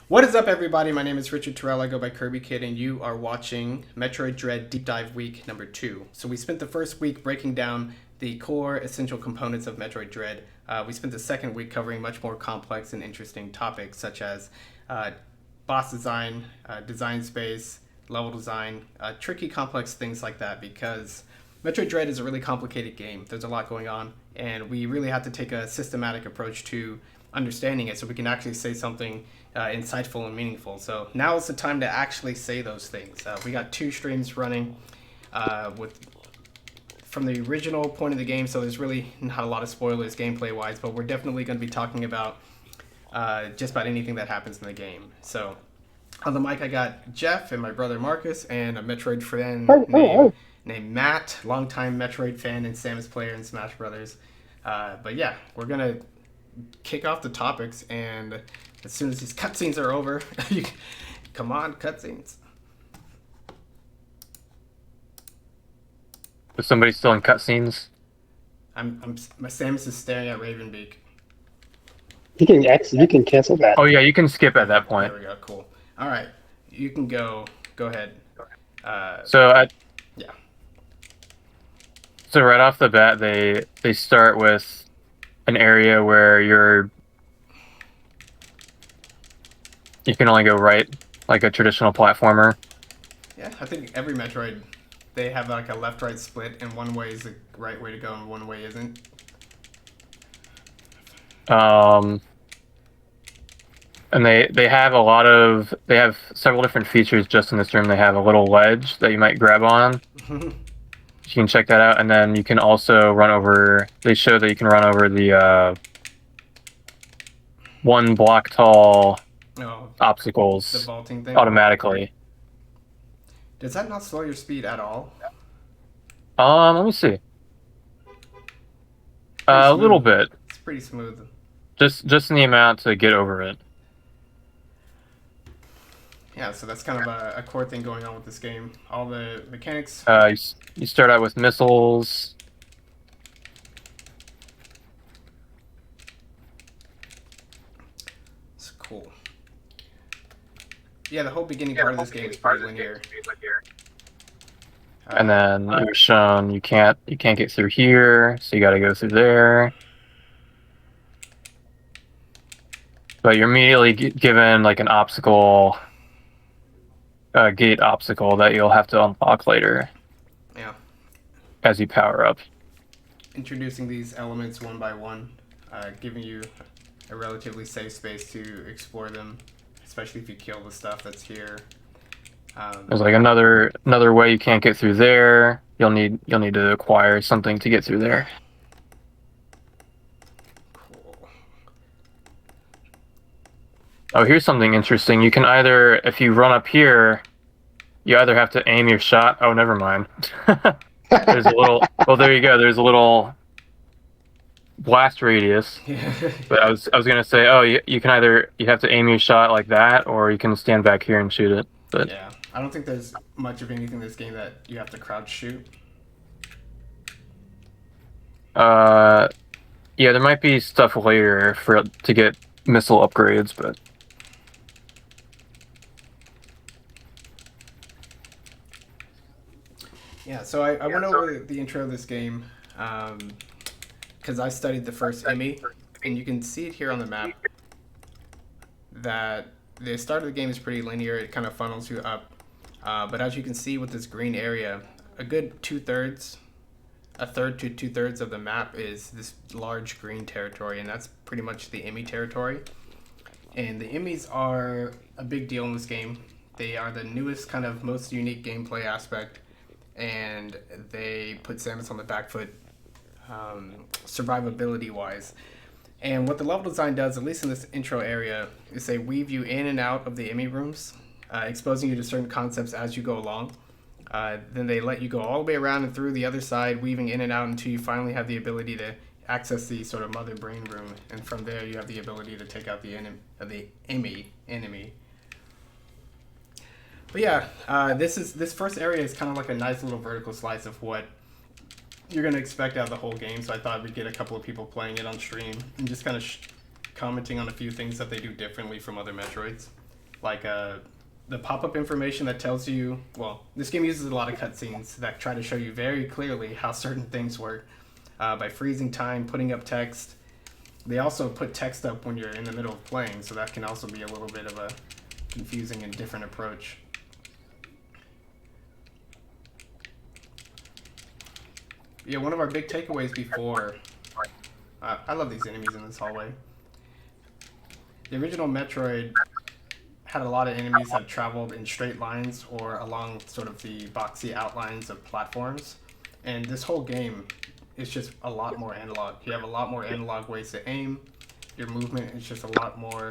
What is up, everybody? My name is Richard Terrell. I go by Kirby Kid, and you are watching Metroid Dread Deep Dive Week number 2. So we spent the first week breaking down the core essential components of Metroid Dread. We spent the second week covering much more complex and interesting topics such as boss design, design space, level design, tricky, complex things like that, because Metroid Dread is a really complicated game. There's a lot going on, and we really have to take a systematic approach to understanding it so we can actually say something insightful and meaningful. So now is the time to actually say those things. We got 2 streams running with from the original point of the game, so there's really not a lot of spoilers gameplay wise, but we're definitely going to be talking about just about anything that happens in the game. So on the mic I got Jeff and my brother Marcus and a Metroid fan named Matt, longtime Metroid fan and Samus player in Smash Brothers. But yeah, we're gonna kick off the topics, and as soon as these cutscenes are over, come on, cutscenes. Is somebody still in cutscenes? My Samus is staring at Ravenbeak. You can cancel that. Oh yeah, you can skip at that point. There we go. Cool. All right, you can go. Go ahead. So yeah. So right off the bat, they start with an area where you can only go right, like a traditional platformer. Yeah, I think every Metroid, they have like a left-right split, and one way is the right way to go, and one way isn't. And they have several different features just in this room. They have a little ledge that you might grab on. You can check that out, and then you can also run over. They show that you can run over the 1 block tall obstacles the vaulting thing automatically. Does that not slow your speed at all? Let me see. A little bit. It's pretty smooth. Just in the amount to get over it. Yeah, so that's kind of a core thing going on with this game. All the mechanics. You start out with missiles. It's cool. Yeah, the whole beginning part of this game is pretty linear. And then you're shown you can't get through here, so you got to go through there. But you're immediately given like an obstacle, gate obstacle that you'll have to unlock later. Yeah. As you power up. Introducing these elements one by one, giving you a relatively safe space to explore them, especially if you kill the stuff that's here. There's like another way you can't get through there. You'll need to acquire something to get through there. Cool. Oh, here's something interesting. You can either, if you run up here, you either have to aim your shot. Oh, never mind. There's a little. Well, there you go. There's a little blast radius. But I was gonna say, oh, you can either you have to aim your shot like that, or you can stand back here and shoot it. But yeah, I don't think there's much of anything in this game that you have to crouch shoot. Yeah, there might be stuff later to get missile upgrades, but. Yeah, so I went over the intro of this game because I studied the first EMI, and you can see it here on the map that the start of the game is pretty linear. It kind of funnels you up, but as you can see with this green area, a third to 2/3 of the map is this large green territory, and that's pretty much the EMI territory. And the EMIs are a big deal in this game. They are the newest, kind of most unique gameplay aspect, and they put Samus on the back foot survivability wise. And what the level design does, at least in this intro area, is they weave you in and out of the EMI rooms, exposing you to certain concepts as you go along. Then they let you go all the way around and through the other side, weaving in and out until you finally have the ability to access the sort of mother brain room, and from there you have the ability to take out the enemy. But yeah, this first area is kind of like a nice little vertical slice of what you're going to expect out of the whole game, so I thought we'd get a couple of people playing it on stream and just kind of commenting on a few things that they do differently from other Metroids. like the pop-up information that tells you. Well, this game uses a lot of cutscenes that try to show you very clearly how certain things work by freezing time, putting up text. They also put text up when you're in the middle of playing, so that can also be a little bit of a confusing and different approach. Yeah, one of our big takeaways before... I love these enemies in this hallway. The original Metroid had a lot of enemies that traveled in straight lines or along sort of the boxy outlines of platforms. And this whole game is just a lot more analog. You have a lot more analog ways to aim. Your movement is just a lot more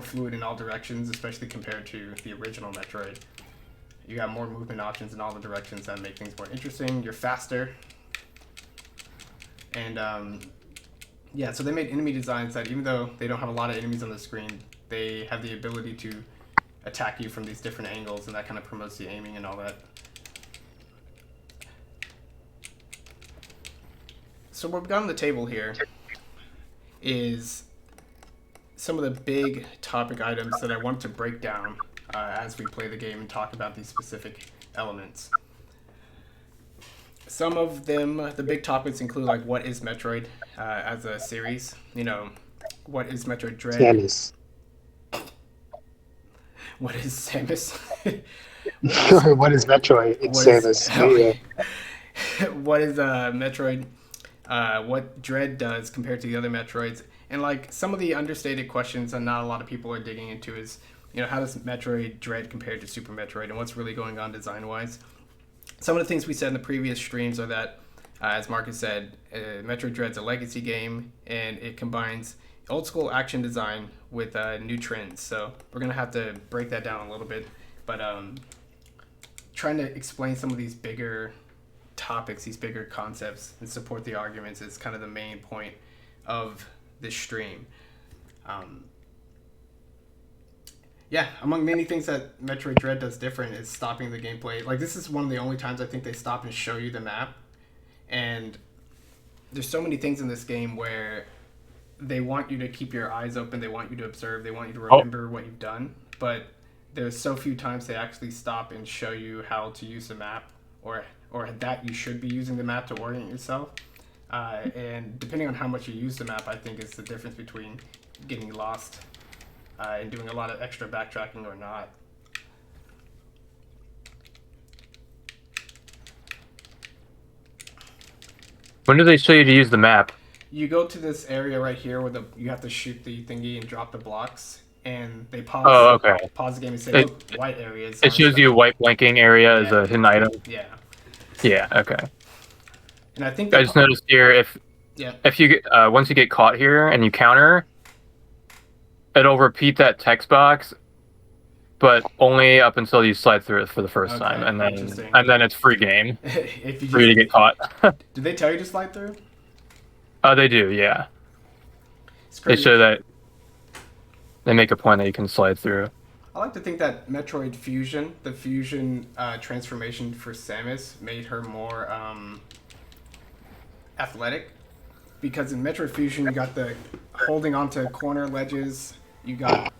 fluid in all directions, especially compared to the original Metroid. You got more movement options in all the directions that make things more interesting. You're faster. And yeah, so they made enemy designs that even though they don't have a lot of enemies on the screen, they have the ability to attack you from these different angles, and that kind of promotes the aiming and all that. So what we've got on the table here is some of the big topic items that I want to break down as we play the game and talk about these specific elements. Some of them, the big topics include like what is Metroid as a series? You know, what is Metroid Dread? Samus. What is Samus? What is Metroid? It's Samus. What is Metroid? What Dread does compared to the other Metroids? And like some of the understated questions that not a lot of people are digging into is, you know, how does Metroid Dread compare to Super Metroid, and what's really going on design-wise? Some of the things we said in the previous streams are that, as Marcus said, Metroid Dread's a legacy game, and it combines old school action design with new trends. So we're going to have to break that down a little bit. But trying to explain some of these bigger topics, these bigger concepts, and support the arguments is kind of the main point of this stream. Yeah, among many things that Metroid Dread does different is stopping the gameplay. Like, this is one of the only times I think they stop and show you the map. And there's so many things in this game where they want you to keep your eyes open, they want you to observe, they want you to remember what you've done. But there's so few times they actually stop and show you how to use the map, or that you should be using the map to orient yourself. And depending on how much you use the map, I think is the difference between getting lost and doing a lot of extra backtracking or not. When do they show you to use the map? You go to this area right here where you have to shoot the thingy and drop the blocks, and they pause. Oh, okay. Pause the game and say, look, white areas. It shows you a white blanking area as a hidden item. Yeah. Yeah. Okay. And I think I just noticed here if you get once you get caught here and you counter, it'll repeat that text box, but only up until you slide through it for the first time, and then it's free game if you for you to get caught. Did they tell you to slide through? They do, yeah. They show that. They make a point that you can slide through. I like to think that Metroid Fusion, the fusion transformation for Samus, made her more athletic. Because in Metroid Fusion, you got the holding onto corner ledges, you got,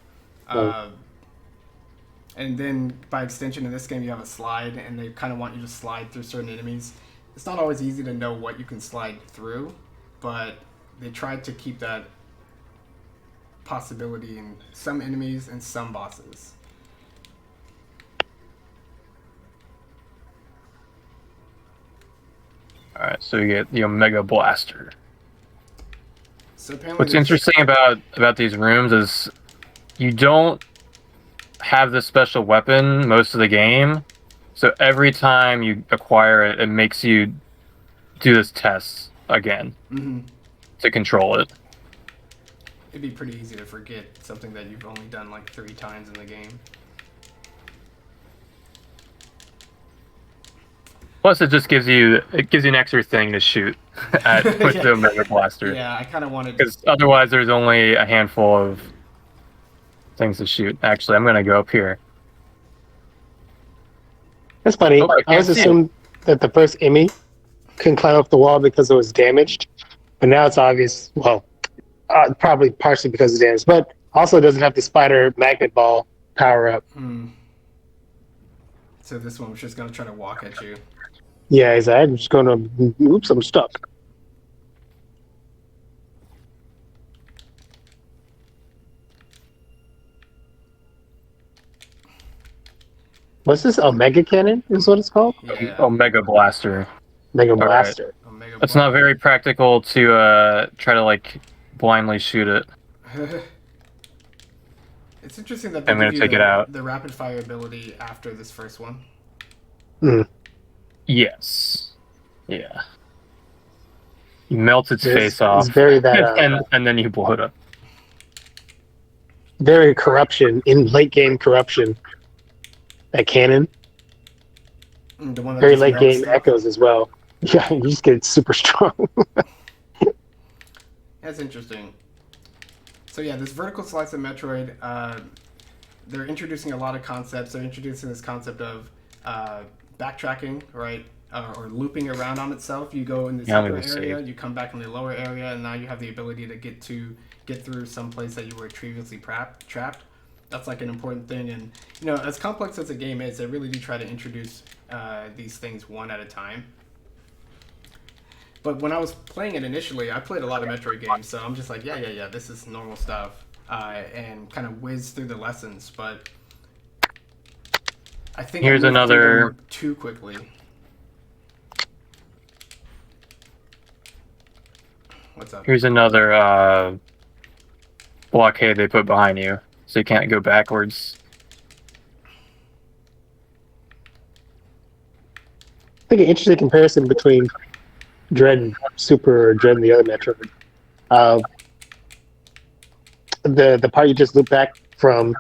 and then by extension in this game, you have a slide, and they kind of want you to slide through certain enemies. It's not always easy to know what you can slide through, but they tried to keep that possibility in some enemies and some bosses. Alright, so you get the Omega Blaster. So apparently what's interesting about these rooms is you don't have this special weapon most of the game, so every time you acquire it, it makes you do this test again to control it. It'd be pretty easy to forget something that you've only done like 3 times in the game. Plus, it just gives you an extra thing to shoot at with the Omega Blaster. Yeah, I kind of wanted. Because otherwise, there's only a handful of things to shoot. Actually, I'm gonna go up here. That's funny. I was assuming that the first Emmy couldn't climb up the wall because it was damaged, but now it's obvious. Well, probably partially because it's damaged, but Also, doesn't have the spider magnet ball power up. So this one was just gonna try to walk at you. Yeah, he's like, I'm just gonna. Oops, I'm stuck. What's this? Omega Cannon is what it's called? Yeah. Omega Blaster. Mega All right. Blaster. Omega It's not very practical to try to like blindly shoot it. It's interesting that they I'm gonna give take you it out. the rapid fire ability after this first one. Yes. Yeah. You melt its face off, It's very that, and then you blow it up. very corruption in late game corruption. That cannon. The one that Very just late melts game stuff. echoes as well. Yeah, you just get super strong. That's interesting. So yeah, this vertical slice of Metroid, they're introducing a lot of concepts. They're introducing this concept of backtracking, right? Or looping around on itself. You go in this upper area, you come back in the lower area, and now you have the ability to get through some place that you were previously trapped. That's like an important thing. And you know, as complex as the game is, they really do try to introduce these things one at a time. But when I was playing it initially, I played a lot of Metroid games, so I'm just like, yeah, this is normal stuff, and kind of whiz through the lessons. But I think Here's I moved through another them too quickly. What's up? Here's another blockade they put behind you, so you can't go backwards. I think an interesting comparison between Dread and Super, or Dread and the other Metroid. The part you just looped back from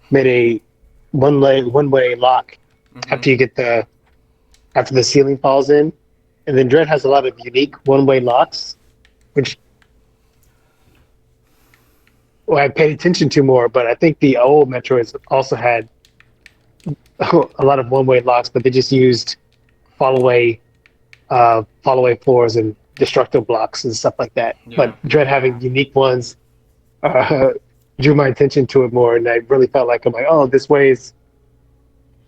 made a one-way lock after you get after the ceiling falls in, and then Dread has a lot of unique one-way locks, which I paid attention to more. But I think the old Metroids also had a lot of one-way locks, but they just used fall away floors and destructive blocks and stuff like that. Yeah. But Dread having unique ones drew my attention to it more, and I really felt like I'm like, oh, this way is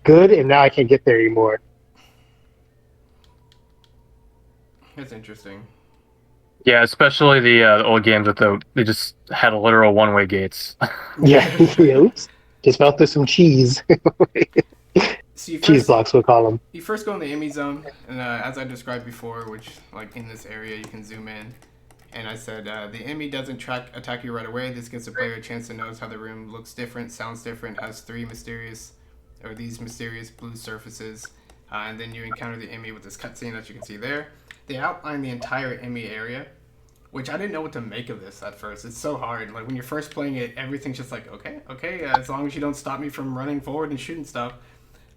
good, and now I can't get there anymore. That's interesting. Yeah, especially the old games with they just had literal one-way gates. Yeah, oops, just fell through some cheese. So Cheese blocks, we'll call them. You first go in the Emmy zone, and as I described before, which like in this area you can zoom in, and I said the Emmy doesn't attack you right away. This gives the player a chance to notice how the room looks different, sounds different, has these mysterious blue surfaces, and then you encounter the Emmy with this cutscene that you can see there. They outline the entire Emmy area, which I didn't know what to make of this at first. It's so hard. Like when you're first playing it, everything's just like, okay, as long as you don't stop me from running forward and shooting stuff.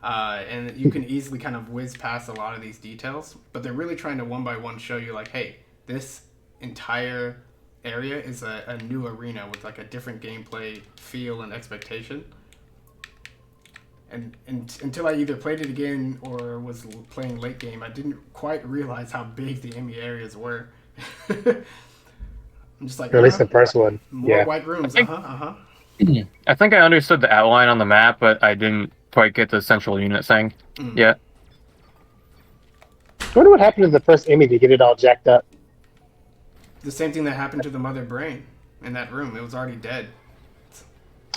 And you can easily kind of whiz past a lot of these details, but they're really trying to one by one show you like, hey, this entire area is a new arena with like a different gameplay feel and expectation. And until I either played it again or was playing late game, I didn't quite realize how big the Emmy areas were. I'm just like, or at least the first one. More white rooms. I think I understood the outline on the map, but I didn't quite get the central unit thing yet. I wonder what happened to the first Emmy to get it all jacked up. The same thing that happened to the mother brain in that room. It was already dead.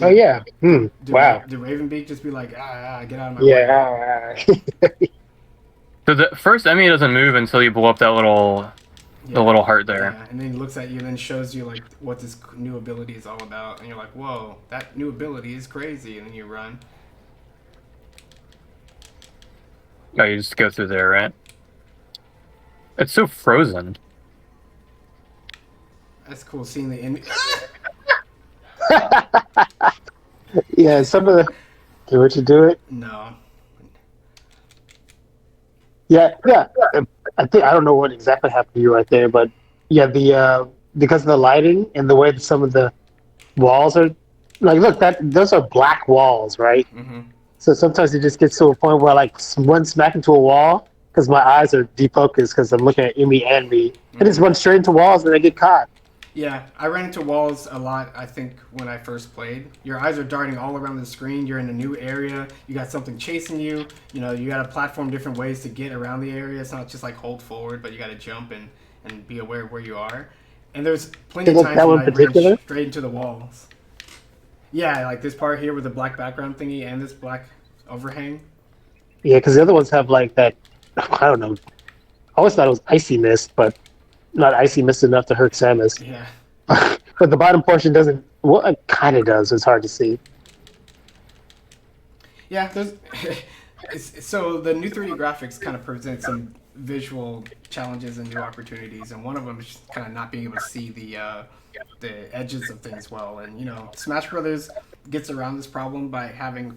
Oh yeah. Wow. Did Ravenbeak just be like, get out of my way? Yeah. So the first Emmy doesn't move until you blow up that the little heart there. Yeah, and then he looks at you and then shows you like what this new ability is all about, and you're like, whoa, that new ability is crazy, and then you run. Oh, you just go through there, right? It's so frozen. That's cool seeing the Emmy. Yeah, some of the. Can what you do it? No. Yeah. I don't know what exactly happened to you right there, but yeah, because of the lighting and the way that some of the walls are, like, look, those are black walls, right? Mm-hmm. So sometimes it just gets to a point where like one smack into a wall because my eyes are defocused because I'm looking at Emmy and me. I just run straight into walls and I get caught. Yeah, I ran into walls a lot, I think, when I first played. Your eyes are darting all around the screen. You're in a new area. You got something chasing you. You know, you got to platform different ways to get around the area. It's not just like hold forward, but you got to jump and be aware of where you are. And there's plenty of That times that when one I in ran particular. straight into the walls. Yeah, like this part here with the black background thingy and this black overhang. Yeah, because the other ones have like that. I don't know. I always thought it was icy mist, but not icy mist enough to hurt Samus. Yeah. But the bottom portion doesn't. Well, it kind of does. It's hard to see. Yeah, there's. So the new 3D graphics kind of present some visual challenges and new opportunities, and one of them is just kind of not being able to see the edges of things well. And you know, Smash Brothers gets around this problem by having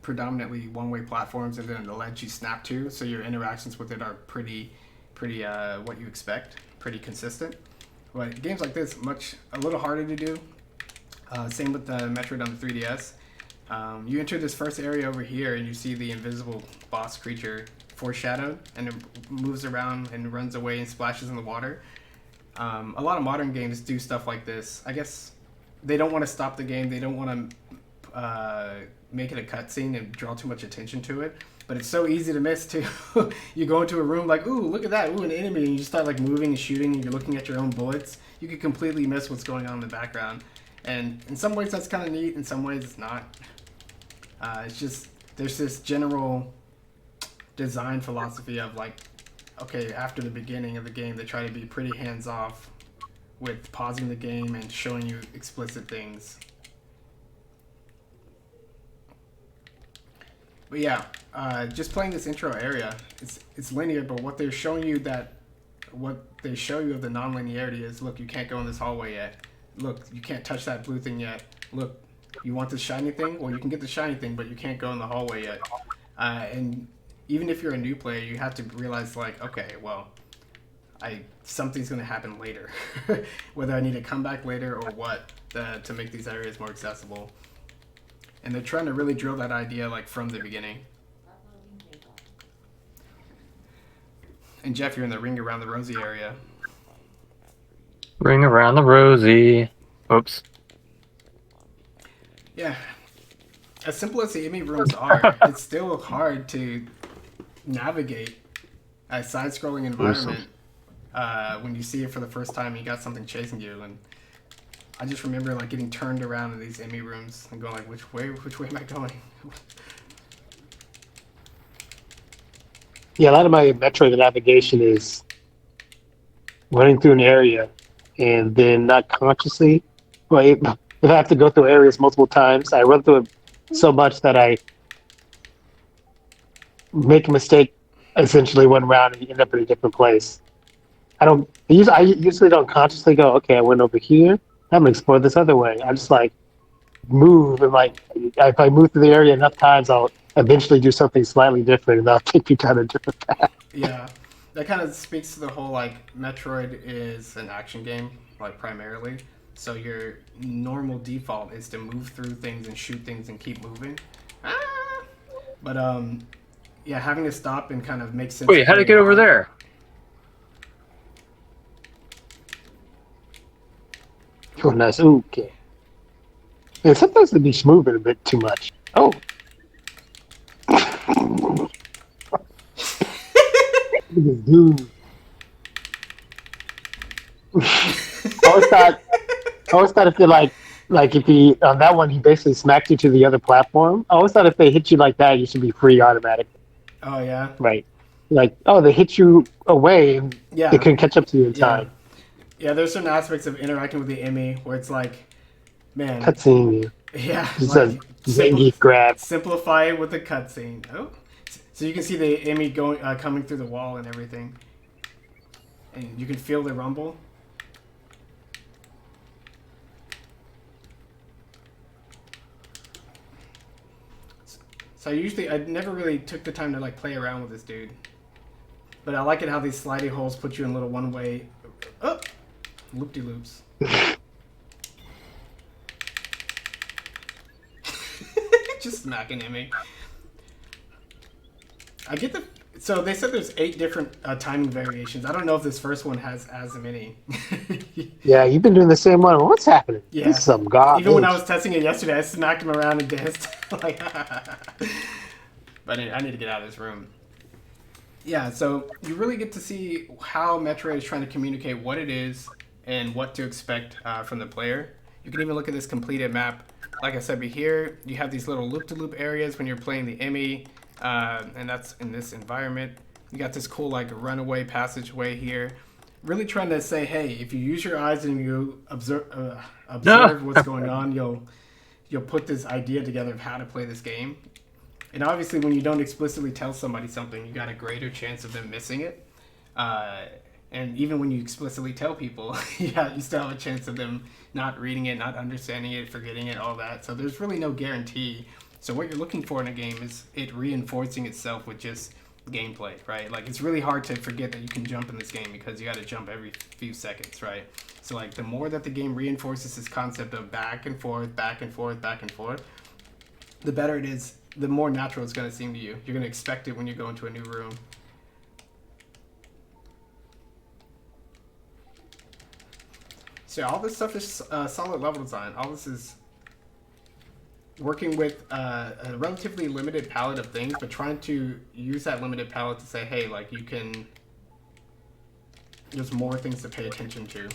predominantly one-way platforms and then the ledge you snap to, so your interactions with it are pretty what you expect, pretty consistent. But games like this, a little harder to do. Same with the Metroid on the 3DS. You enter this first area over here and you see the invisible boss creature foreshadowed, and it moves around and runs away and splashes in the water. A lot of modern games do stuff like this. I guess they don't want to stop the game. They don't want to make it a cutscene and draw too much attention to it. But it's so easy to miss too. You go into a room like, ooh, look at that, ooh, an enemy, and you just start like moving and shooting, and you're looking at your own bullets. You could completely miss what's going on in the background. And in some ways that's kind of neat. In some ways it's not. It's just there's this general design philosophy of like, okay, after the beginning of the game, they try to be pretty hands off with pausing the game and showing you explicit things. But yeah, just playing this intro area, it's linear, but what they show you of the non-linearity is, look, you can't go in this hallway yet. Look, you can't touch that blue thing yet. Look, you want this shiny thing? Well, you can get the shiny thing, but you can't go in the hallway yet. And even if you're a new player, you have to realize, like, okay, well, something's going to happen later. Whether I need to come back later or what, to make these areas more accessible. And they're trying to really drill that idea, like, from the beginning. And Jeff, you're in the Ring Around the Rosie area. Ring around the rosy. Oops. Yeah. As simple as the enemy rooms are, it's still hard to navigate a side-scrolling environment when you see it for the first time and you got something chasing you. And I just remember like getting turned around in these enemy rooms and going like, which way am I going? Yeah, a lot of my Metroid navigation is running through an area and then not consciously. Well, if I have to go through areas multiple times, I run through it so much that I make a mistake, essentially one round, and you end up in a different place. I usually don't consciously go, okay, I went over here. I'm gonna explore this other way. I just like move, and like if I move through the area enough times, I'll eventually do something slightly different, and I'll take you down a different path. Yeah, that kind of speaks to the whole like Metroid is an action game, like primarily. So your normal default is to move through things and shoot things and keep moving. But yeah, having to stop and kind of make sense. Wait, how did it get over there? Oh, nice. Ooh, okay. And sometimes they be moving a bit too much. Oh. Dude. I always thought if you like if he on that one he basically smacked you to the other platform. I always thought if they hit you like that, you should be free automatically. Oh yeah. Right. Like, oh, they hit you away and Yeah. they couldn't catch up to you in time. Yeah, there's certain aspects of interacting with the Emmy where it's like, man. Cutscene you. Yeah. Just like, a Zangief grab. Simplify it with a cutscene. Oh. So you can see the Emmy coming through the wall and everything. And you can feel the rumble. So I never really took the time to like play around with this dude. But I like it how these slidey holes put you in little one-way loop-de-loops. Just smacking at me. So they said there's 8 different timing variations. I don't know if this first one has as many. Yeah, you've been doing the same one. What's happening? This Yeah. is some Even when I garbage. was testing it yesterday, I smacked him around and danced. Like, but I need to get out of this room. Yeah, so you really get to see how Metroid is trying to communicate what it is and what to expect from the player. You can even look at this completed map. Like I said, here you have these little loop-to-loop areas when you're playing the Emmy, and that's in this environment. You got this cool like runaway passageway here. Really trying to say, hey, if you use your eyes and you observe what's going on, you'll put this idea together of how to play this game. And obviously, when you don't explicitly tell somebody something, you got a greater chance of them missing it. And even when you explicitly tell people, yeah, you still have a chance of them not reading it, not understanding it, forgetting it, all that. So there's really no guarantee. So what you're looking for in a game is it reinforcing itself with just gameplay, right? Like it's really hard to forget that you can jump in this game because you got to jump every few seconds, right? So like the more that the game reinforces this concept of back and forth, back and forth, back and forth, the better it is, the more natural it's going to seem to you. You're going to expect it when you go into a new room. So all this stuff is solid level design. All this is working with a relatively limited palette of things, but trying to use that limited palette to say, hey, like you can, there's more things to pay attention to.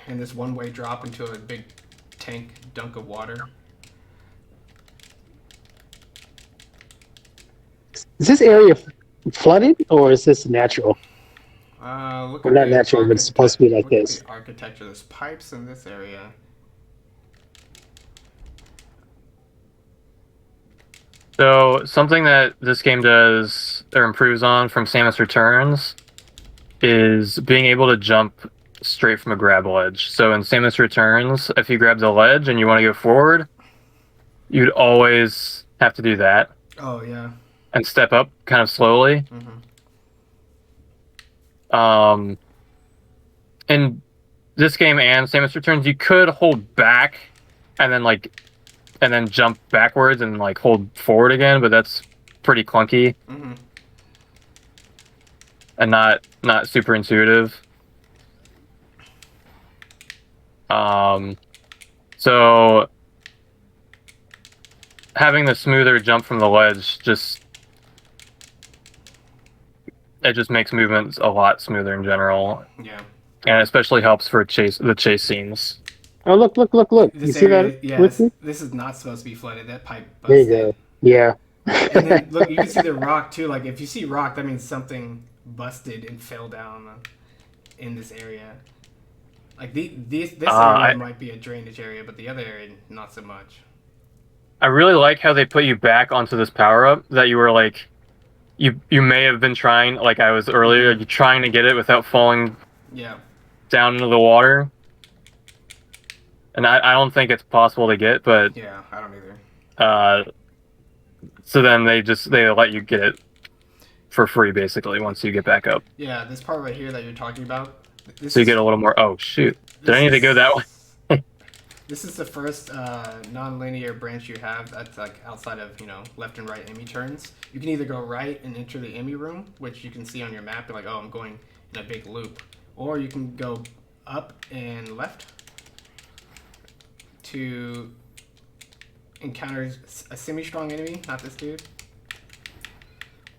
And this one-way drop into a big tank dunk of water. Is this area flooded or is this natural? Look Or at not the natural, but it's supposed to be like look at this. the architecture. There's pipes in this area. So something that this game does or improves on from Samus Returns is being able to jump straight from a grab ledge. So in Samus Returns, if you grab the ledge and you want to go forward, you'd always have to do that Oh yeah. and step up kind of slowly. In this game and Samus Returns, you could hold back and then jump backwards and like hold forward again, but that's pretty clunky and not super intuitive. So having the smoother jump from the ledge just makes movements a lot smoother in general. Yeah. And it especially helps for the chase scenes. Oh, look. You This see area, that? yeah, this is not supposed to be flooded. That pipe There you busted. go. Yeah. And then look, you can see the rock too. Like if you see rock, that means something busted and fell down in this area. Like this area might be a drainage area, but the other area not so much. I really like how they put you back onto this power up that you were like, you may have been trying, like I was earlier, you trying to get it without falling down into the water. And I don't think it's possible to get, but yeah, I don't either. So then they let you get it for free basically once you get back up. Yeah, this part right here that you're talking about. So you get a little more. Oh shoot! Did I need to go that way? This is the first non-linear branch you have that's like outside of, left and right Emmy turns. You can either go right and enter the Emmy room, which you can see on your map. You're like, oh, I'm going in a big loop. Or you can go up and left to encounter a semi-strong enemy, not this dude.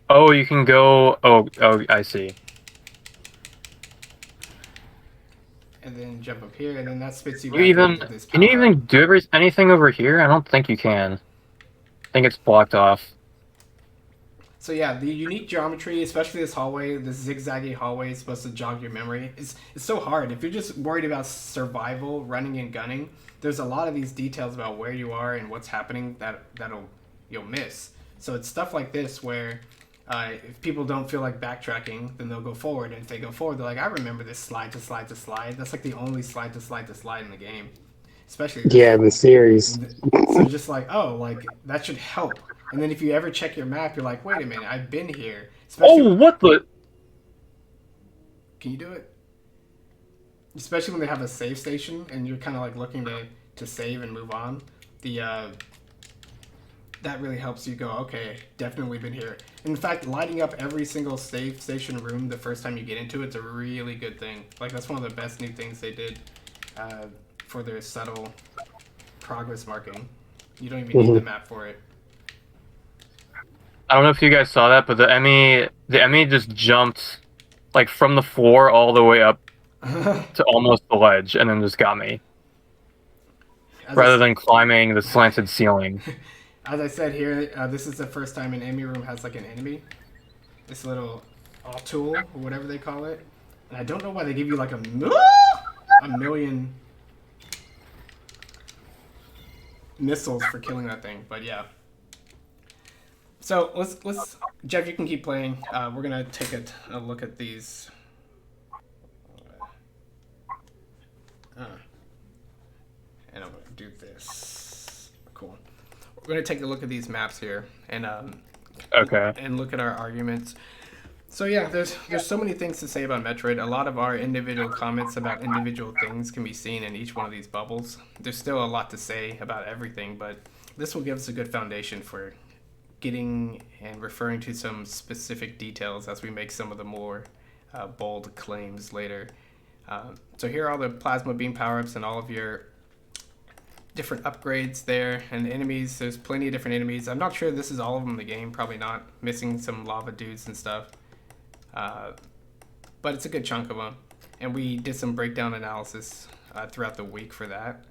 Oh, you can go. Oh, I see. And then jump up here, and then that spits you Can you even do anything over here? I don't think you can. I think it's blocked off. So yeah, the unique geometry, especially this hallway, this zigzaggy hallway is supposed to jog your memory. It's so hard. If you're just worried about survival, running and gunning, there's a lot of these details about where you are and what's happening you'll miss. So it's stuff like this where if people don't feel like backtracking, then they'll go forward. And if they go forward, they're like, I remember this slide to slide to slide. That's like the only slide to slide to slide in the game. Especially the series. So just like, oh, like that should help. And then if you ever check your map, you're like, wait a minute, I've been here. Oh, what the? Can you do it? Especially when they have a save station and you're kind of like looking to save and move on. The that really helps you go, okay, definitely been here. In fact, lighting up every single save station room the first time you get into it's a really good thing. Like, that's one of the best new things they did for their subtle progress marking. You don't even need the map for it. I don't know if you guys saw that, but the Emmy just jumped like from the floor all the way up to almost the ledge, and then just got me. Rather than climbing the slanted ceiling. As I said here, this is the first time an enemy room has like an enemy. This little tool, or whatever they call it. And I don't know why they give you like a million missiles for killing that thing, but yeah. So let's Jeff, you can keep playing. We're gonna take a look at these. And I'm gonna do this. Cool. We're gonna take a look at these maps here and Okay. and look at our arguments. So yeah, there's so many things to say about Metroid. A lot of our individual comments about individual things can be seen in each one of these bubbles. There's still a lot to say about everything, but this will give us a good foundation for getting and referring to some specific details as we make some of the more bold claims later. So here are all the plasma beam power-ups and all of your different upgrades there, and the enemies. There's plenty of different enemies. I'm not sure this is all of them in the game, probably not, missing some lava dudes and stuff. But it's a good chunk of them, and we did some breakdown analysis throughout the week for that.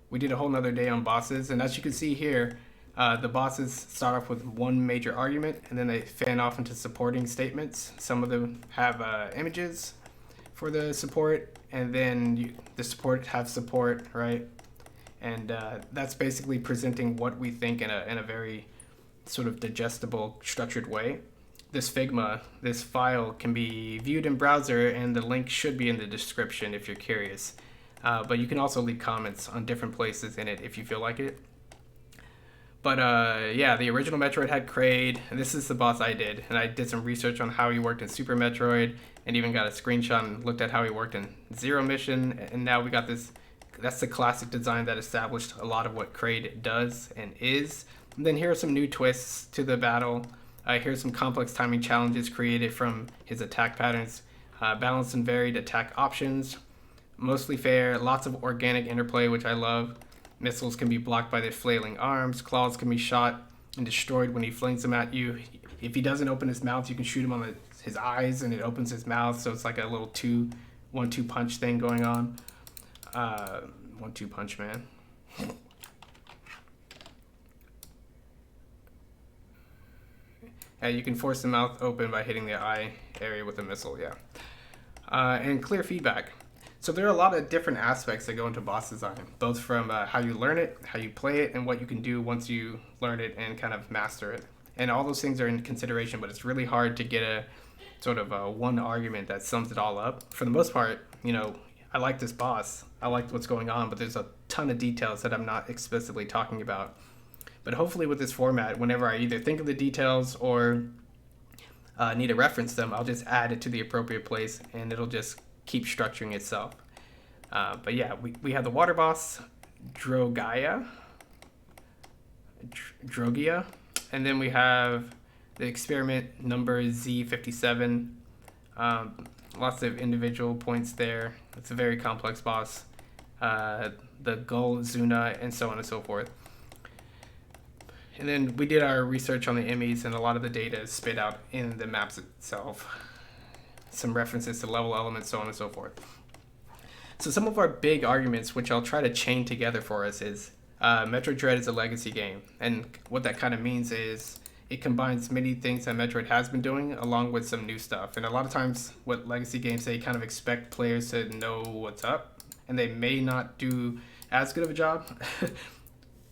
We did a whole nother day on bosses, and as you can see here, the bosses start off with one major argument, and then they fan off into supporting statements. Some of them have images for the support, and then the support have support, right? And that's basically presenting what we think in a very sort of digestible, structured way. This FIGMA, this file, can be viewed in browser, and the link should be in the description if you're curious. But you can also leave comments on different places in it if you feel like it. But yeah, the original Metroid had Kraid, and this is the boss I did. And I did some research on how he worked in Super Metroid, and even got a screenshot and looked at how he worked in Zero Mission. And now we got this, that's the classic design that established a lot of what Kraid does and is. And then here are some new twists to the battle. Here's some complex timing challenges created from his attack patterns, balanced and varied attack options, mostly fair, lots of organic interplay, which I love. Missiles can be blocked by the flailing arms, claws can be shot and destroyed when he flings them at you. If he doesn't open his mouth, you can shoot him on his eyes and it opens his mouth, so it's like a little 1-2 punch thing going on. 1-2 punch, man. You can force the mouth open by hitting the eye area with a missile, yeah. And clear feedback. So there are a lot of different aspects that go into boss design, both from how you learn it, how you play it, and what you can do once you learn it and kind of master it. And all those things are in consideration, but it's really hard to get a sort of one argument that sums it all up. For the most part, you know, I like this boss, I like what's going on, but there's a ton of details that I'm not explicitly talking about. But hopefully with this format, whenever I either think of the details or need to reference them, I'll just add it to the appropriate place and it'll just keep structuring itself. But yeah, we have the water boss, Drogia, and then we have the experiment number Z57. Lots of individual points there. It's a very complex boss. The Gull Zuna, and so on and so forth. And then we did our research on the Emmys, and a lot of the data is spit out in the maps itself. Some references to level elements, so on and so forth. So some of our big arguments, which I'll try to chain together for us, is Metroid Dread is a legacy game. And what that kind of means is it combines many things that Metroid has been doing along with some new stuff. And a lot of times what legacy games, they kind of expect players to know what's up, and they may not do as good of a job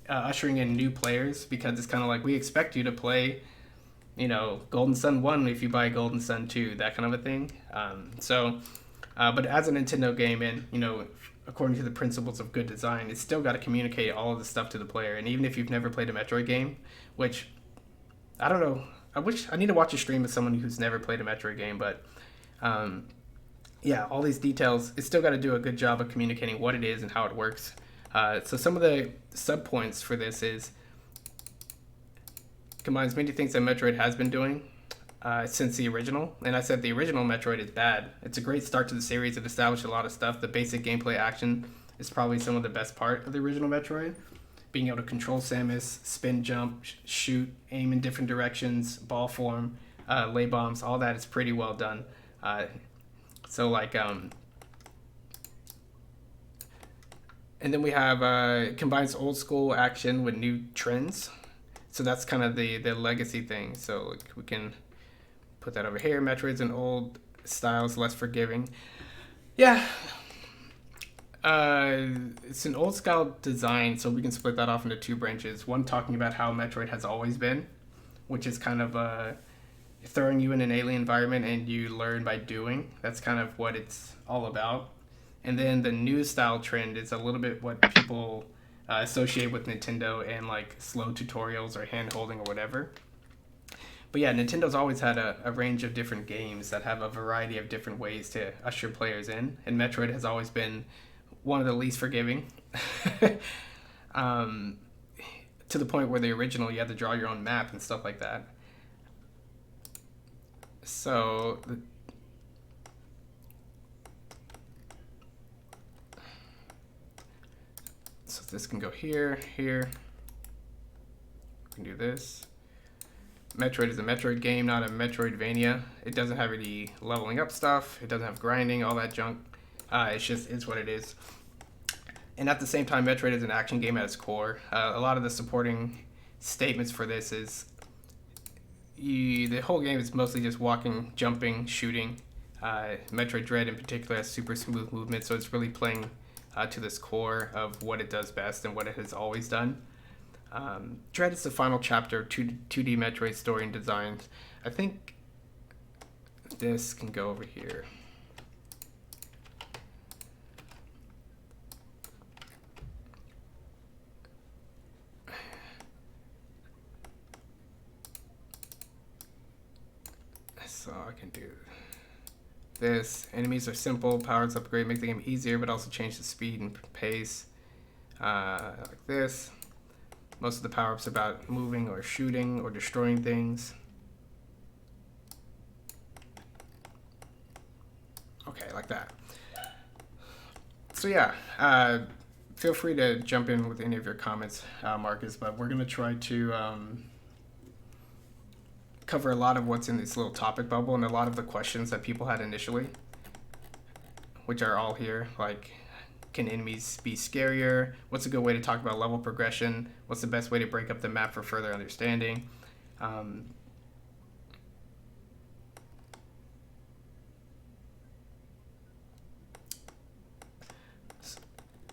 ushering in new players, because it's kind of like, we expect you to play, you know, Golden Sun 1 if you buy Golden Sun 2, that kind of a thing. But as a Nintendo game, and, you know, according to the principles of good design, it's still got to communicate all of the stuff to the player. And even if you've never played a Metroid game, which, I don't know, I need to watch a stream of someone who's never played a Metroid game, but yeah, all these details, it's still got to do a good job of communicating what it is and how it works. So some of the sub-points for this is combines many things that Metroid has been doing since the original. And I said the original Metroid is bad. It's a great start to the series. It established a lot of stuff. The basic gameplay action is probably some of the best part of the original Metroid. Being able to control Samus, spin, jump, shoot, aim in different directions, ball form, lay bombs, all that is pretty well done. So like, and then we have combines old school action with new trends. So that's kind of the legacy thing. So like, we can put that over here. Metroid's an old styles, less forgiving. Yeah. It's an old style design, so we can split that off into two branches. One talking about how Metroid has always been, which is kind of throwing you in an alien environment and you learn by doing. That's kind of what it's all about. And then the new style trend is a little bit what people associate with Nintendo and like slow tutorials or hand holding or whatever. But yeah, Nintendo's always had a range of different games that have a variety of different ways to usher players in, and Metroid has always been one of the least forgiving. To the point where the original you had to draw your own map and stuff like that. So this can go here, here. We can do this. Metroid is a Metroid game, not a Metroidvania. It doesn't have any leveling up stuff. It doesn't have grinding, all that junk. It's what it is. And at the same time, Metroid is an action game at its core. A lot of the supporting statements for this is the whole game is mostly just walking, jumping, shooting. Metroid Dread in particular has super smooth movement, so it's really playing to this core of what it does best and what it has always done. Dread is the final chapter of 2D Metroid story and design. I think this can go over here. So I can do this. Enemies are simple, powers upgrade, make the game easier, but also change the speed and pace. Like this. Most of the power-ups are about moving or shooting or destroying things. Okay, like that. So yeah, feel free to jump in with any of your comments, Marcus, but we're going to try to cover a lot of what's in this little topic bubble and a lot of the questions that people had initially, which are all here, like can enemies be scarier? What's a good way to talk about level progression? What's the best way to break up the map for further understanding?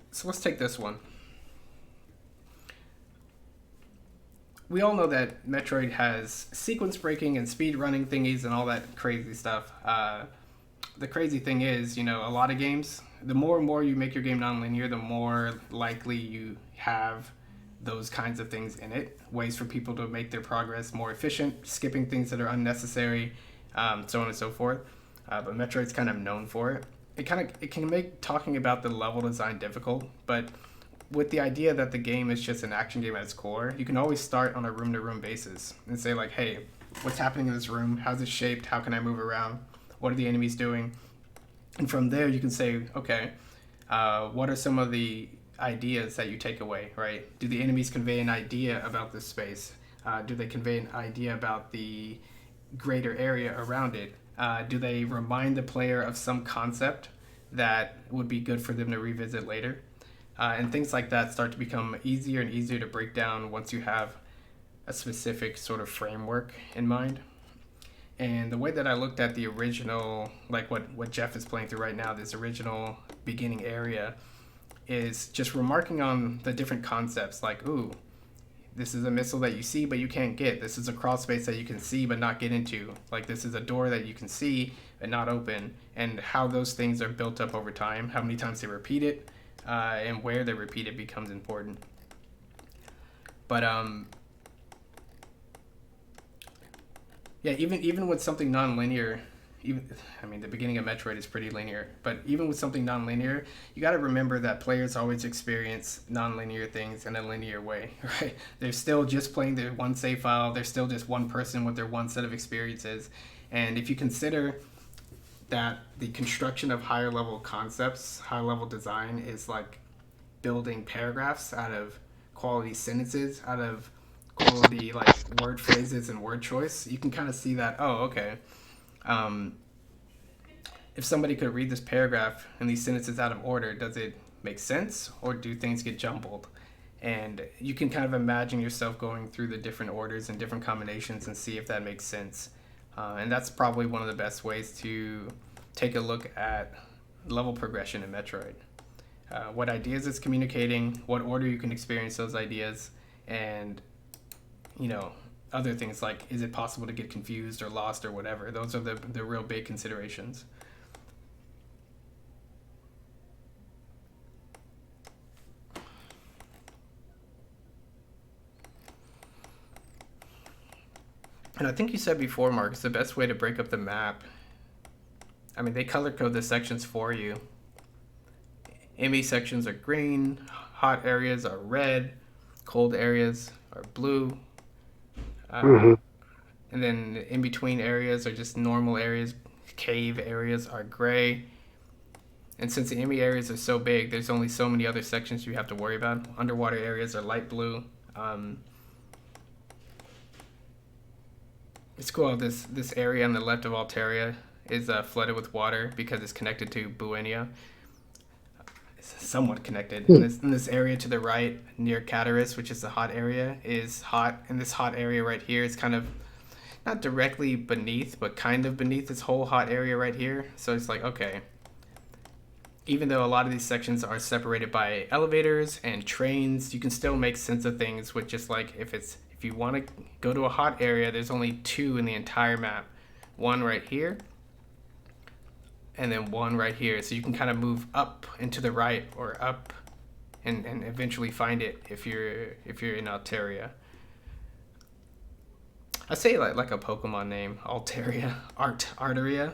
So let's take this one. We all know that Metroid has sequence breaking and speed running thingies and all that crazy stuff. The crazy thing is, you know, a lot of games, the more and more you make your game non-linear, the more likely you have those kinds of things in it. Ways for people to make their progress more efficient, skipping things that are unnecessary, so on and so forth. But Metroid's kind of known for it. It can make talking about the level design difficult, but with the idea that the game is just an action game at its core, you can always start on a room-to-room basis and say like, hey, what's happening in this room? How's it shaped? How can I move around? What are the enemies doing? And from there, you can say, okay, what are some of the ideas that you take away, right? Do the enemies convey an idea about this space? Do they convey an idea about the greater area around it? Do they remind the player of some concept that would be good for them to revisit later? And things like that start to become easier and easier to break down once you have a specific sort of framework in mind. And the way that I looked at the original, like what Jeff is playing through right now, this original beginning area, is just remarking on the different concepts, like, ooh, this is a missile that you see but you can't get. This is a crawl space that you can see but not get into. Like, this is a door that you can see but not open. And how those things are built up over time, how many times they repeat it, and where they repeat it becomes important. But yeah, even with something non-linear, even I mean the beginning of Metroid is pretty linear, but even with something non-linear, you got to remember that players always experience non-linear things in a linear way, right? They're still just playing their one save file. They're still just one person with their one set of experiences, and if you consider that the construction of higher level concepts, higher level design is like building paragraphs out of quality sentences, out of quality like word phrases and word choice, you can kind of see that, oh, okay. Um, if somebody could read this paragraph and these sentences out of order, does it make sense or do things get jumbled? And you can kind of imagine yourself going through the different orders and different combinations and see if that makes sense. And that's probably one of the best ways to take a look at level progression in Metroid. What ideas it's communicating, what order you can experience those ideas, and other things like, is it possible to get confused or lost or whatever. Those are the real big considerations. And I think you said before, Mark, it's the best way to break up the map. I mean, they color code the sections for you. ME sections are green, hot areas are red, cold areas are blue. Mm-hmm. And then in between areas are just normal areas. Cave areas are gray. And since the ME areas are so big, there's only so many other sections you have to worry about. Underwater areas are light blue. It's cool. This area on the left of Alteria is flooded with water because it's connected to Buenia. It's somewhat connected. And this area to the right near Cataris, which is the hot area, is hot. And this hot area right here is kind of not directly beneath, but kind of beneath this whole hot area right here. So it's like, okay, even though a lot of these sections are separated by elevators and trains, you can still make sense of things with just like, if you want to go to a hot area, there's only two in the entire map. One right here, and then one right here. So you can kind of move up and to the right or up and eventually find it if you're in Alteria. I say like a Pokemon name, Alteria, Arteria,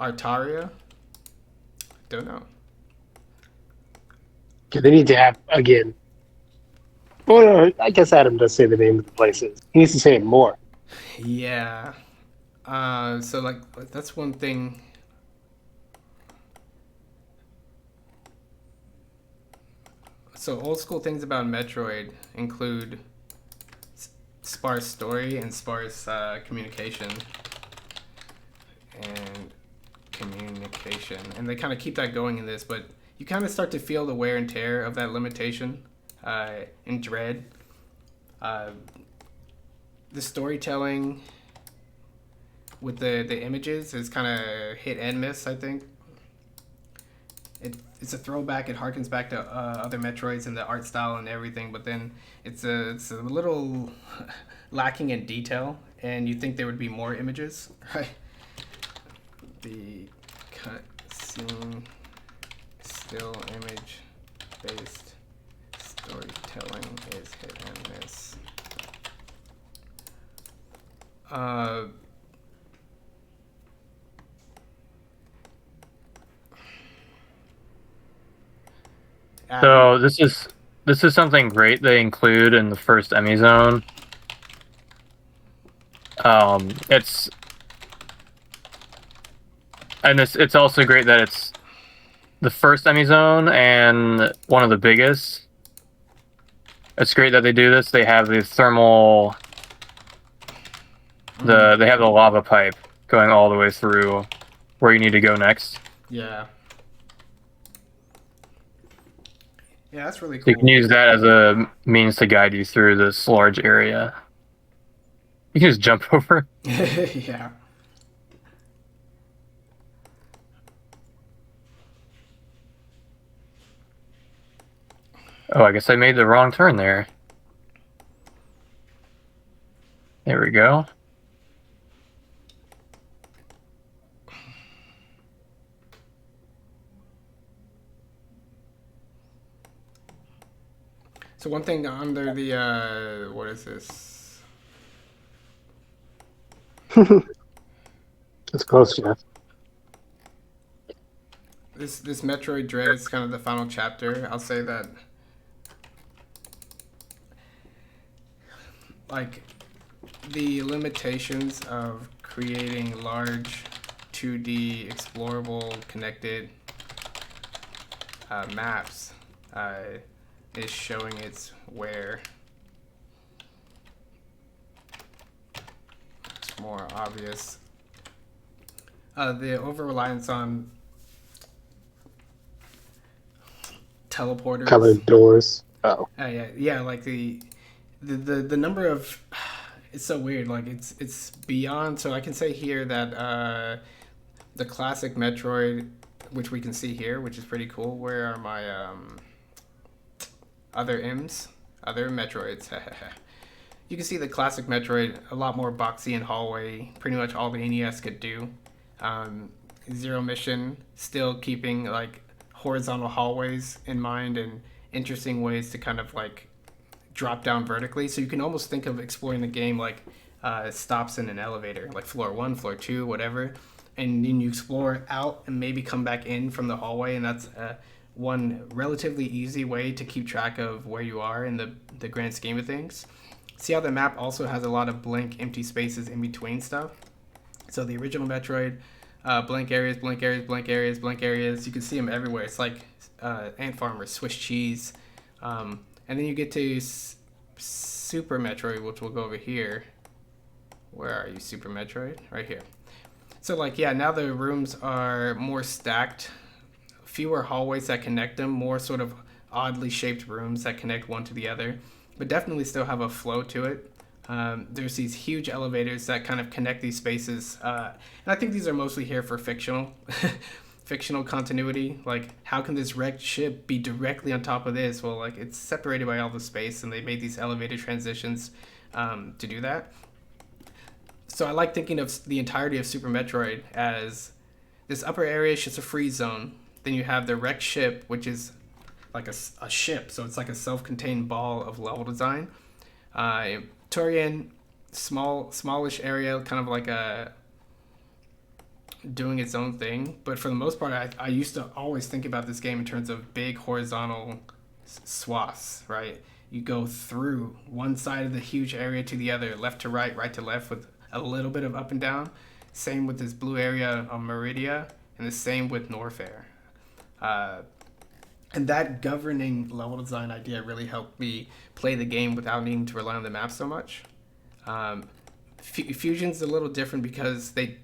Artaria. Don't know. Okay, they need to have again. Well, I guess Adam does say the name of the places. He needs to say it more. Yeah. So like that's one thing. So old school things about Metroid include sparse story and sparse communication. And they kind of keep that going in this, but you kind of start to feel the wear and tear of that limitation in Dread. The storytelling with the images is kind of hit and miss, I think. It's a throwback. It harkens back to other Metroids and the art style and everything, but then it's a little lacking in detail, and you think there would be more images, right? The cutscene still image based storytelling is hit and miss. So this is something great they include in the first Emmy Zone. It's also great that it's the first Emmy Zone and one of the biggest. It's great that they do this. They have the thermal, they have the lava pipe going all the way through where you need to go next. Yeah. Yeah, that's really cool. So you can use that as a means to guide you through this large area. You can just jump over. Yeah. Oh, I guess I made the wrong turn there. There we go. So one thing under the what is this? It's close, Jeff. This Metroid Dread is kind of the final chapter. I'll say that, like, the limitations of creating large 2D explorable connected maps is showing its wear. It's more obvious. The over-reliance on teleporters. Colored doors. Oh. Yeah, like the number of, it's so weird. Like it's beyond. So I can say here that the classic Metroid, which we can see here, which is pretty cool. Where are my other M's? Other Metroids. You can see the classic Metroid, a lot more boxy and hallway. Pretty much all the NES could do. Zero mission, still keeping like horizontal hallways in mind and interesting ways to kind of like drop down vertically. So you can almost think of exploring the game like stops in an elevator, like floor 1, floor 2, whatever. And then you explore out and maybe come back in from the hallway. And that's one relatively easy way to keep track of where you are in the grand scheme of things. See how the map also has a lot of blank empty spaces in between stuff? So the original Metroid, blank areas, blank areas, blank areas, blank areas. You can see them everywhere. It's like ant farmers, Swiss cheese. And then you get to Super Metroid, which will go over here. Where are you, Super Metroid? Right here. So like, yeah, now the rooms are more stacked, fewer hallways that connect them, more sort of oddly shaped rooms that connect one to the other, but definitely still have a flow to it. There's these huge elevators that kind of connect these spaces, and I think these are mostly here for fictional continuity. Like, how can this wrecked ship be directly on top of this? Well, like, it's separated by all the space, and they made these elevator transitions to do that. So I like thinking of the entirety of Super Metroid as this upper area is just a free zone. Then you have the wrecked ship, which is like a ship, so it's like a self-contained ball of level design. Turian, smallish area, kind of like a doing its own thing. But for the most part, I used to always think about this game in terms of big horizontal swaths, right? You go through one side of the huge area to the other, left to right, right to left, with a little bit of up and down. Same with this blue area on Meridia, and the same with Norfair. And that governing level design idea really helped me play the game without needing to rely on the map so much. Fusion's a little different because they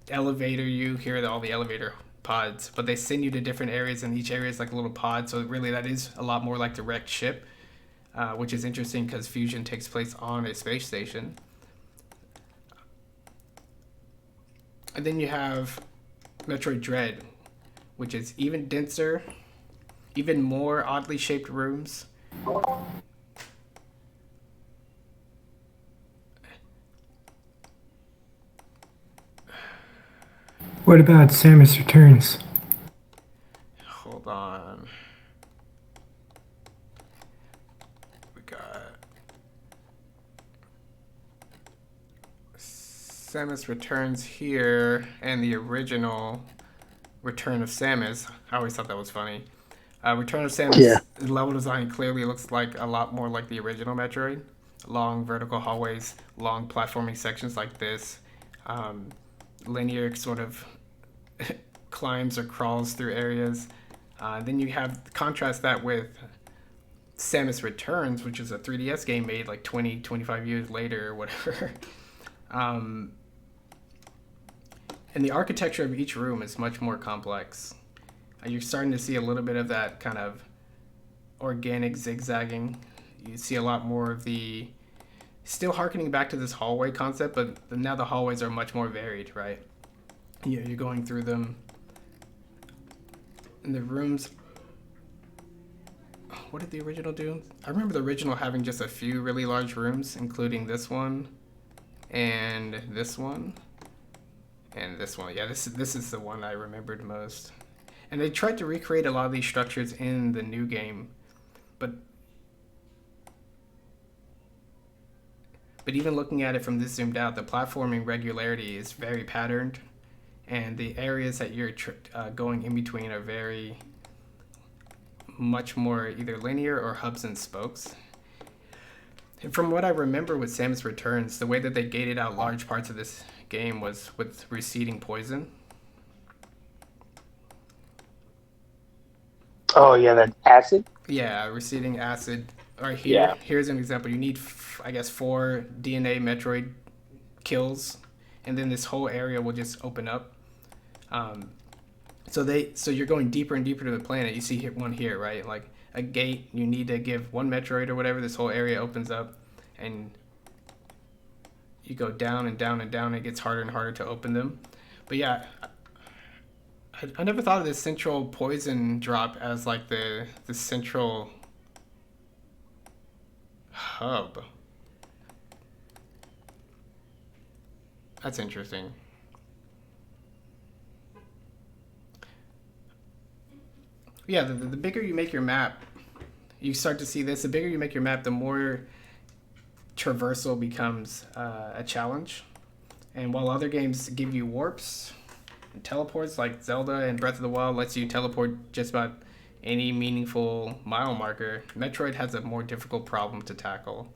elevator you, here are all the elevator pods, but they send you to different areas, and each area is like a little pod, so really that is a lot more like the wrecked ship, which is interesting because Fusion takes place on a space station. And then you have Metroid Dread, which is even denser, even more oddly shaped rooms. What about Samus Returns? Hold on. We got Samus Returns here, and the original Return of Samus. I always thought that was funny. Return of Samus, Yeah. the level design clearly looks like a lot more like the original Metroid. Long vertical hallways, long platforming sections like this, linear sort of climbs or crawls through areas. Then you have contrast that with Samus Returns, which is a 3DS game made like 20, 25 years later or whatever. And the architecture of each room is much more complex. You're starting to see a little bit of that kind of organic zigzagging. You see a lot more of the, still harkening back to this hallway concept, but now the hallways are much more varied, right? You're going through them. And the rooms, what did the original do? I remember the original having just a few really large rooms, including this one, and this one, and this one. Yeah, this is the one I remembered most. And they tried to recreate a lot of these structures in the new game, but even looking at it from this zoomed out, the platforming regularity is very patterned. and the areas that you're going in between are very much more either linear or hubs and spokes. And from what I remember with Samus Returns, the way that they gated out large parts of this game was with receding poison. Oh yeah, that acid. Yeah, receding acid. Or Yeah. here's an example. You need, I guess, 4 DNA Metroid kills, and then this whole area will just open up. So you're going deeper and deeper to the planet. You see one here, right? Like a gate. You need to give 1 Metroid or whatever. This whole area opens up, and you go down and down and down. And it gets harder and harder to open them. But yeah, I never thought of this central poison drop as like the central hub. That's interesting. Yeah, the bigger you make your map, you start to see this. The bigger you make your map, the more traversal becomes a challenge. And while other games give you warps and teleports, like Zelda and Breath of the Wild lets you teleport just about any meaningful mile marker, Metroid has a more difficult problem to tackle.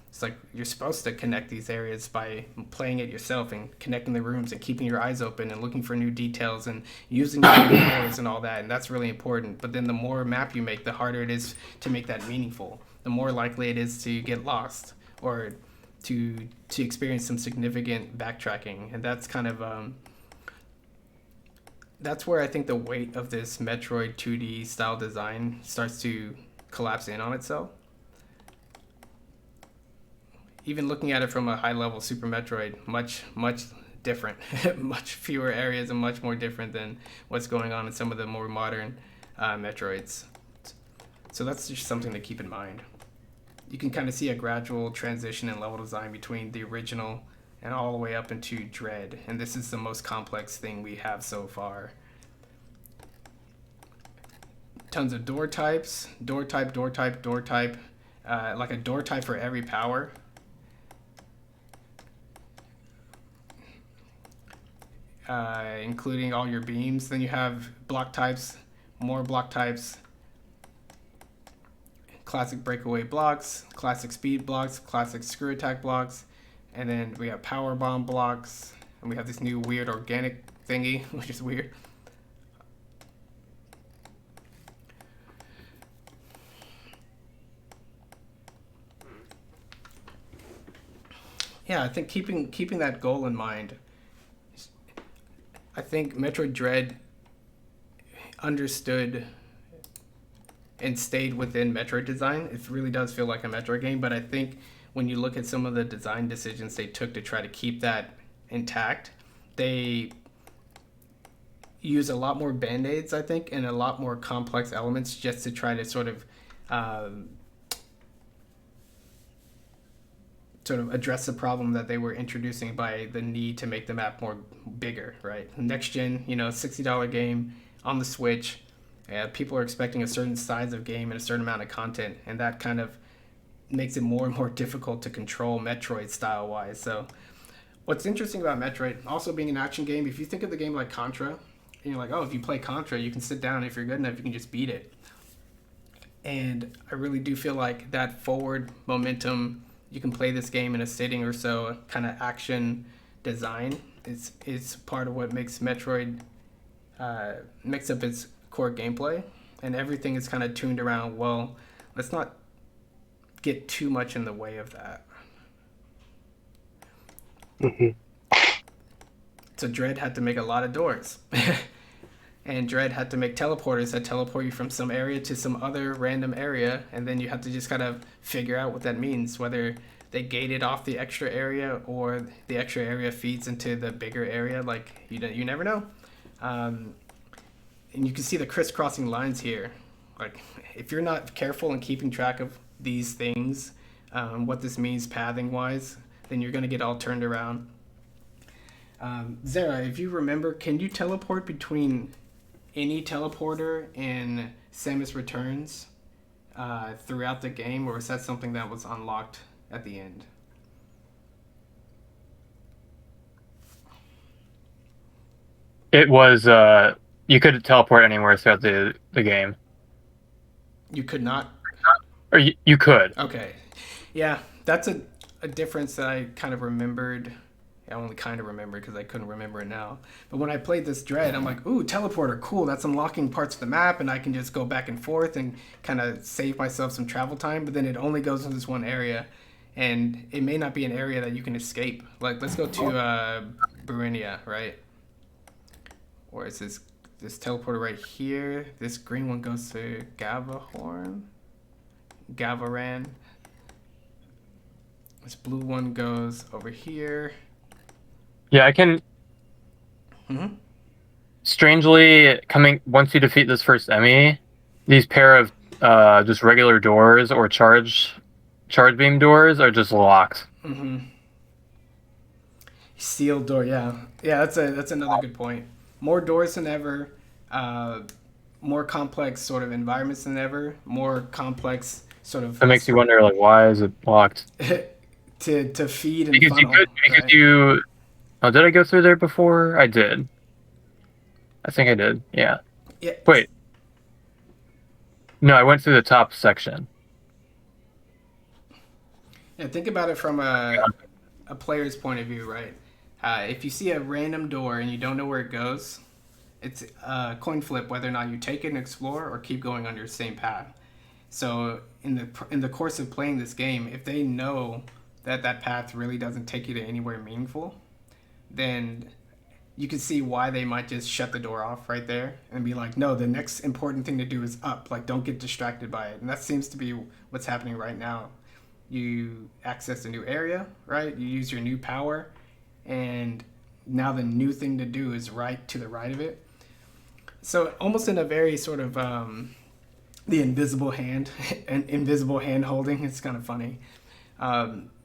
It's like you're supposed to connect these areas by playing it yourself and connecting the rooms and keeping your eyes open and looking for new details and using new colors and all that, and that's really important. But then the more map you make, the harder it is to make that meaningful. The more likely it is to get lost or to experience some significant backtracking, and that's kind of that's where I think the weight of this Metroid 2D style design starts to collapse in on itself. Even looking at it from a high level, Super Metroid, much different, much fewer areas and much more different than what's going on in some of the more modern Metroids. So that's just something to keep in mind. You can kind of see a gradual transition in level design between the original and all the way up into Dread, and this is the most complex thing we have so far. Tons of door types, door type, door type, door type, like a door type for every power. Including all your beams. Then you have block types, more block types, classic breakaway blocks, classic speed blocks, classic screw attack blocks, and then we have power bomb blocks, and we have this new weird organic thingy, which is weird. Yeah, I think keeping that goal in mind, I think Metroid Dread understood and stayed within Metroid design. It really does feel like a Metroid game, but I think when you look at some of the design decisions they took to try to keep that intact, they use a lot more band-aids, I think, and a lot more complex elements just to try to sort of address the problem that they were introducing by the need to make the map more bigger, right? Next gen, $60 game on the Switch. People are expecting a certain size of game and a certain amount of content, and that kind of makes it more and more difficult to control Metroid style wise. So what's interesting about Metroid also being an action game, if you think of the game like Contra, and you're like, oh, if you play Contra, you can sit down, if you're good enough, you can just beat it. And I really do feel like that forward momentum, you can play this game in a sitting or so, kind of action design is part of what makes Metroid mix up its core gameplay, and everything is kind of tuned around, well, let's not get too much in the way of that. Mm-hmm. So Dread had to make a lot of doors. And Dread had to make teleporters that teleport you from some area to some other random area, and then you have to just kind of figure out what that means, whether they gated off the extra area or the extra area feeds into the bigger area. Like, you never know. And you can see the crisscrossing lines here. Like, if you're not careful in keeping track of these things, what this means pathing-wise, then you're going to get all turned around. Zara, if you remember, can you teleport between any teleporter in Samus Returns throughout the game, or is that something that was unlocked at the end? It was you could teleport anywhere throughout the game, You could not. or you could. Okay, yeah, that's a difference that I kind of remembered. I only kind of remember because I couldn't remember it now. But when I played this Dread, I'm like, ooh, teleporter, cool. That's unlocking parts of the map, and I can just go back and forth and kind of save myself some travel time. But then it only goes in this one area, and it may not be an area that you can escape. Like, let's go to Burinia, right? Or is this teleporter right here? This green one goes to Gavaran. This blue one goes over here. Yeah, I can. Mm-hmm. Strangely, once you defeat this first Emmy, these pair of just regular doors or charge beam doors are just locked. Mm-hmm. Sealed door, yeah. Yeah, that's another good point. More doors than ever, more complex sort of environments than ever, more complex sort of That makes you wonder, like, why is it locked? to feed and Because funnel. because Right? you. Oh, did I go through there before? I did. I think I did. Yeah. Yeah. Wait. No, I went through the top section. Yeah, think about it from a player's point of view, right? If you see a random door and you don't know where it goes, it's a coin flip whether or not you take it and explore or keep going on your same path. So in the course of playing this game, if they know that that path really doesn't take you to anywhere meaningful, then you can see why they might just shut the door off right there and be like, no, the next important thing to do is up. Like, don't get distracted by it. And that seems to be what's happening right now. You access a new area, right? You use your new power, and now the new thing to do is right to the right of it. So almost in a very sort of the invisible hand and invisible hand holding. It's kind of funny.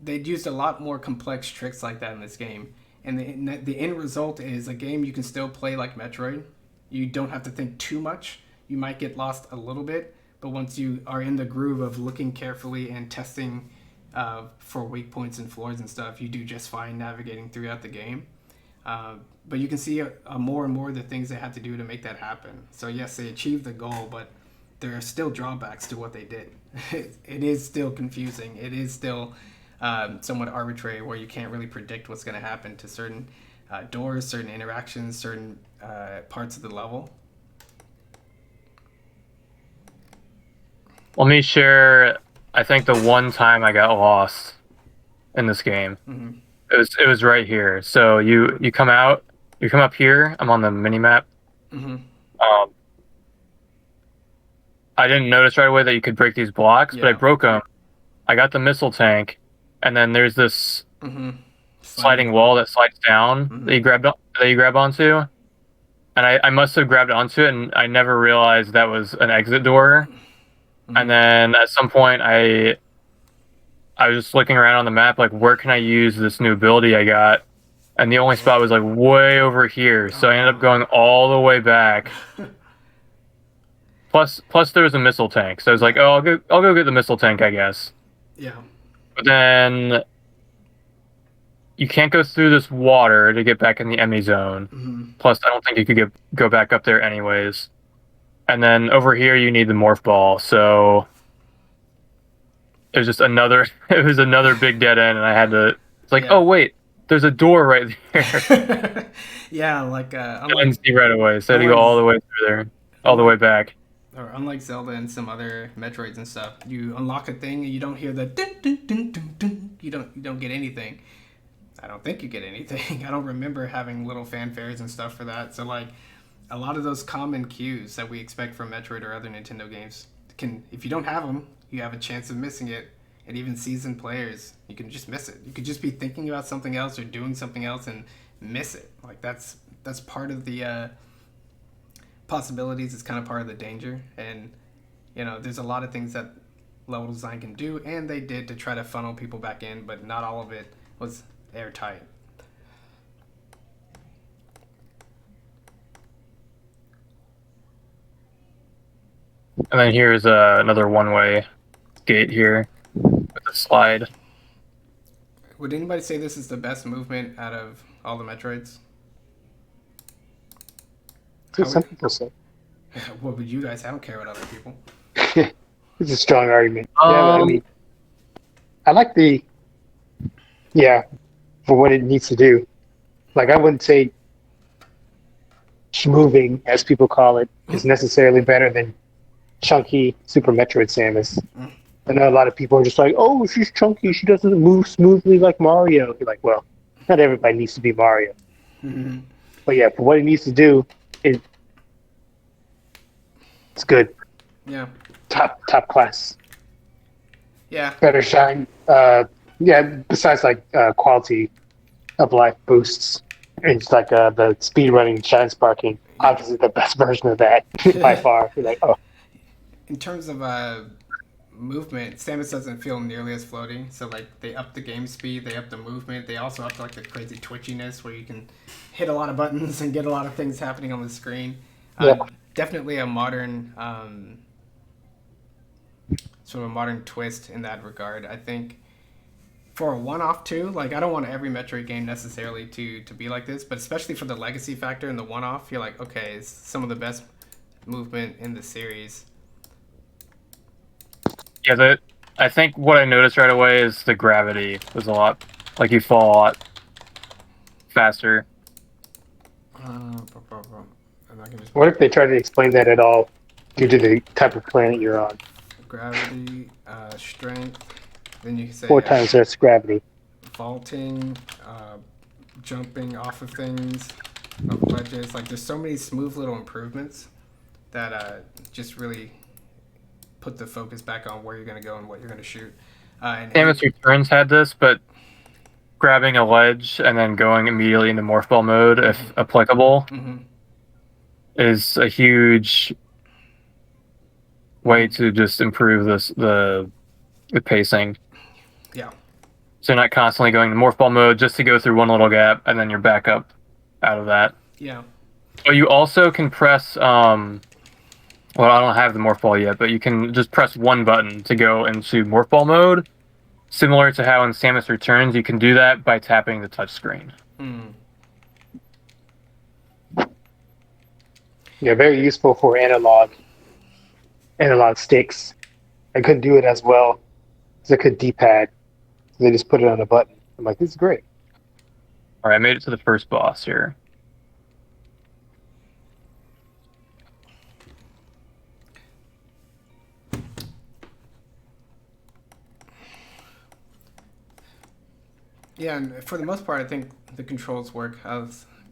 They'd used a lot more complex tricks like that in this game, and the end result is a game you can still play like Metroid. You don't have to think too much. You might get lost a little bit, but once you are in the groove of looking carefully and testing for weak points and floors and stuff, you do just fine navigating throughout the game. But you can see more and more the things they had to do to make that happen. So yes, they achieved the goal, but there are still drawbacks to what they did. It is still confusing. It is still somewhat arbitrary, where you can't really predict what's going to happen to certain doors, certain interactions, certain parts of the level. Let me share. I think the one time I got lost in this game, Mm-hmm. it was right here. So you come out, you come up here. I'm on the mini map. Mm-hmm. I didn't notice right away that you could break these blocks, but I Yeah. broke them. I got the missile tank, and then there's this Mm-hmm. sliding wall that slides down Mm-hmm. that you grab onto, and I must have grabbed onto it, and I never realized that was an exit door. Mm-hmm. And then at some point, I was just looking around on the map, like, where can I use this new ability I got? And the only spot was like way over here, so I ended up going all the way back. Plus there was a missile tank, so I was like, oh, I'll go get the missile tank, I guess. Yeah. But then you can't go through this water to get back in the Emmy zone. Mm-hmm. Plus, I don't think you could go back up there anyways. And then over here, you need the morph ball. So it was just another. It was another big dead end, and I had to. It's like, Yeah. oh wait, there's a door right there. Yeah, like I didn't see right away, so I had to go unlike- all the way through there, all the way back. or unlike Zelda and some other Metroids and stuff, you unlock a thing and you don't hear the dun, dun, dun, dun, dun. You don't get anything. I don't think you get anything. I don't remember having little fanfares and stuff for that. So like a lot of those common cues that we expect from Metroid or other Nintendo games can, if you don't have them, you have a chance of missing it. And even seasoned players, you can just miss it. You could just be thinking about something else or doing something else and miss it. Like that's part of the possibilities. It's kind of part of the danger. And you know, there's a lot of things that level design can do, and they did to try to funnel people back in, but not all of it was airtight. And then here's another one-way gate here with a slide. Would anybody say this is the best movement out of all the Metroids? That's what some people say. What would you guys? I don't care about other people. It's a strong argument. Yeah, but I mean, I like for what it needs to do. Like, I wouldn't say schmoving, as people call it, is necessarily better than chunky Super Metroid Samus. I know a lot of people are just like, oh, she's chunky, she doesn't move smoothly like Mario. You're like, well, not everybody needs to be Mario. Mm-hmm. But yeah, for what it needs to do, it's good. Yeah. Top class. Yeah. Better shine. Besides like quality of life boosts, it's like the speed running, shine sparking. Obviously, the best version of that by far. You're like, oh. In terms of movement, Samus doesn't feel nearly as floaty. So like they up the game speed, they up the movement, they also up like the crazy twitchiness where you can hit a lot of buttons and get a lot of things happening on the screen. Definitely a modern sort of a modern twist in that regard. I think for a one-off too, like I don't want every Metroid game necessarily to be like this, but especially for the legacy factor and the one-off, you're like, okay, it's some of the best movement in the series. Yeah, I think what I noticed right away is the gravity was a lot, like you fall a lot faster. What if they try to explain that at all due to the type of planet you're on? Gravity, strength, then you can say 4 times less gravity. Vaulting, jumping off of things, of ledges. Like there's so many smooth little improvements that just really put the focus back on where you're going to go and what you're going to shoot. Samus Returns had this, but grabbing a ledge and then going immediately into morph ball mode, if applicable, is a huge way to just improve the pacing. Yeah. So you're not constantly going to morph ball mode just to go through one little gap and then you're back up out of that. Yeah. But you also can press well, I don't have the morph ball yet, but you can just press one button to go into morph ball mode. Similar to how in Samus Returns, you can do that by tapping the touchscreen. Yeah, very useful for analog sticks. I couldn't do it as well as I could D-pad. So they just put it on a button. I'm like, this is great. All right, I made it to the first boss here. Yeah, and for the most part, I think the controls work.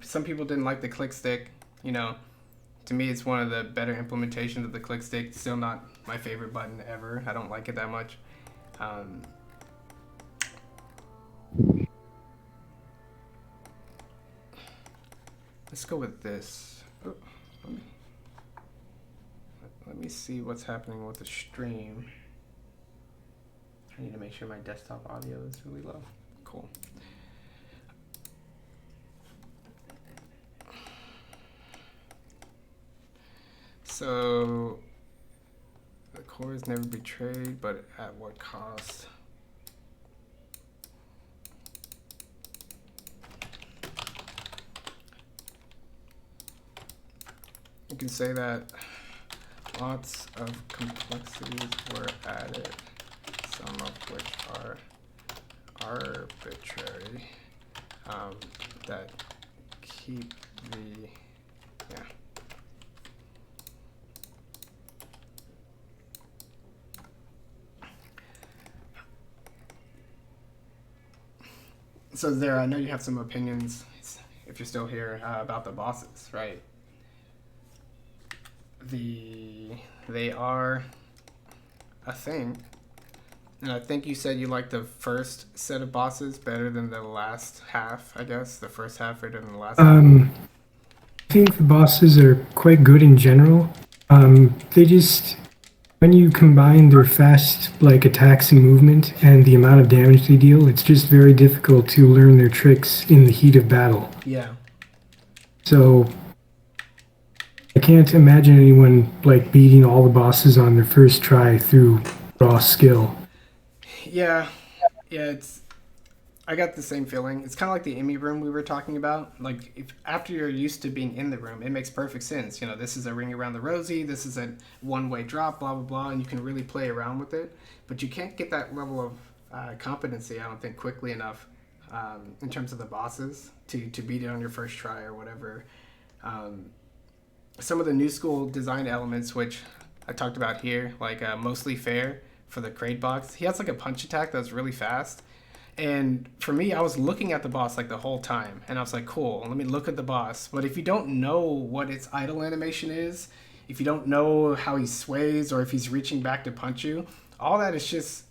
Some people didn't like the click stick. You know, to me, it's one of the better implementations of the click stick. Still not my favorite button ever. I don't like it that much. Let's go with this. Oh, let me see what's happening with the stream. I need to make sure my desktop audio is really low. Cool. So the core is never betrayed, but at what cost? You can say that lots of complexities were added, some of which are arbitrary, that keep the, yeah. So there, I know you have some opinions, if you're still here, about the bosses, right? They are a thing. And I think you said you liked the first set of bosses better than the last half, I guess. The first half better than the last half. I think the bosses are quite good in general. They just, when you combine their fast attacks and movement and the amount of damage they deal, it's just very difficult to learn their tricks in the heat of battle. Yeah. So I can't imagine anyone beating all the bosses on their first try through raw skill. Yeah, it's. I got the same feeling. It's kind of like the Emmy room we were talking about. Like, if after you're used to being in the room, it makes perfect sense. You know, this is a ring around the rosy, this is a one-way drop, blah, blah, blah, and you can really play around with it. But you can't get that level of competency, I don't think, quickly enough in terms of the bosses to beat it on your first try or whatever. Some of the new school design elements, which I talked about here, like Mostly Fair for the crate box, he has like a punch attack that's really fast. And for me, I was looking at the boss like the whole time, and I was like, cool, let me look at the boss. But if you don't know what its idle animation is, if you don't know how he sways or if he's reaching back to punch you, all that is just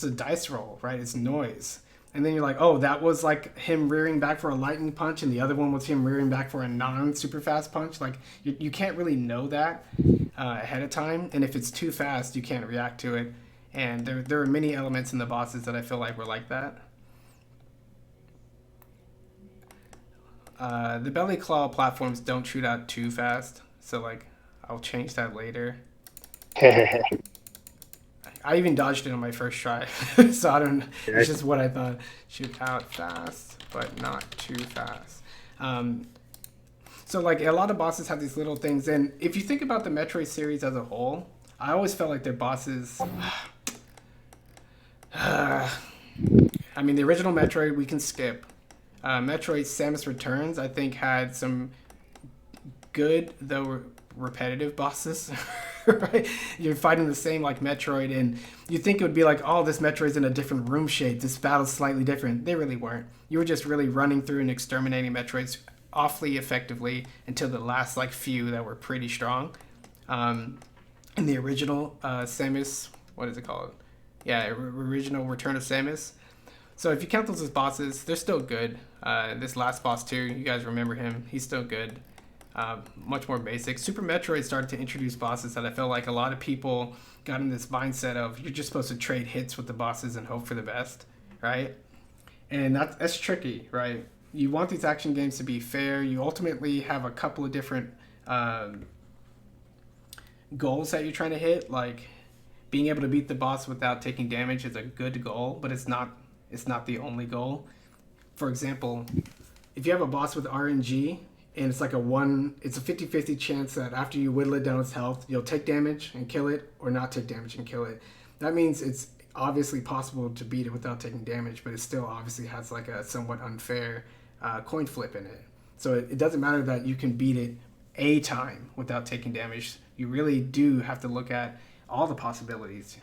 a dice roll, right? It's noise. And then you're like, oh, that was like him rearing back for a lightning punch, and the other one was him rearing back for a non-super fast punch. Like, you can't really know that ahead of time, and if it's too fast, you can't react to it. And there are many elements in the bosses that I feel like were like that. The belly claw platforms don't shoot out too fast, so like I'll change that later. I even dodged it on my first try, so I don't. It's just what I thought. Shoot out fast, but not too fast. So like a lot of bosses have these little things, and if you think about the Metroid series as a whole, I always felt like their bosses. I mean, the original Metroid we can skip. Metroid Samus Returns, I think, had some good though repetitive bosses. Right? You're fighting the same like Metroid, and you think it would be like, oh, this Metroid's in a different room shape. This battle's slightly different. They really weren't. You were just really running through and exterminating Metroids awfully effectively until the last like few that were pretty strong. In the original Samus, what is it called? Yeah, original Return of Samus. So if you count those as bosses, they're still good. This last boss too, you guys remember him? He's still good. Much more basic. Super Metroid started to introduce bosses that I felt like a lot of people got in this mindset of you're just supposed to trade hits with the bosses and hope for the best, right? And that's tricky, right? You want these action games to be fair. You ultimately have a couple of different goals that you're trying to hit, like being able to beat the boss without taking damage is a good goal, but it's not the only goal. For example, if you have a boss with RNG and it's like it's a 50-50 chance that after you whittle it down its health, you'll take damage and kill it or not take damage and kill it. That means it's obviously possible to beat it without taking damage, but it still obviously has like a somewhat unfair coin flip in it. So it doesn't matter that you can beat it a time without taking damage. You really do have to look at all the possibilities,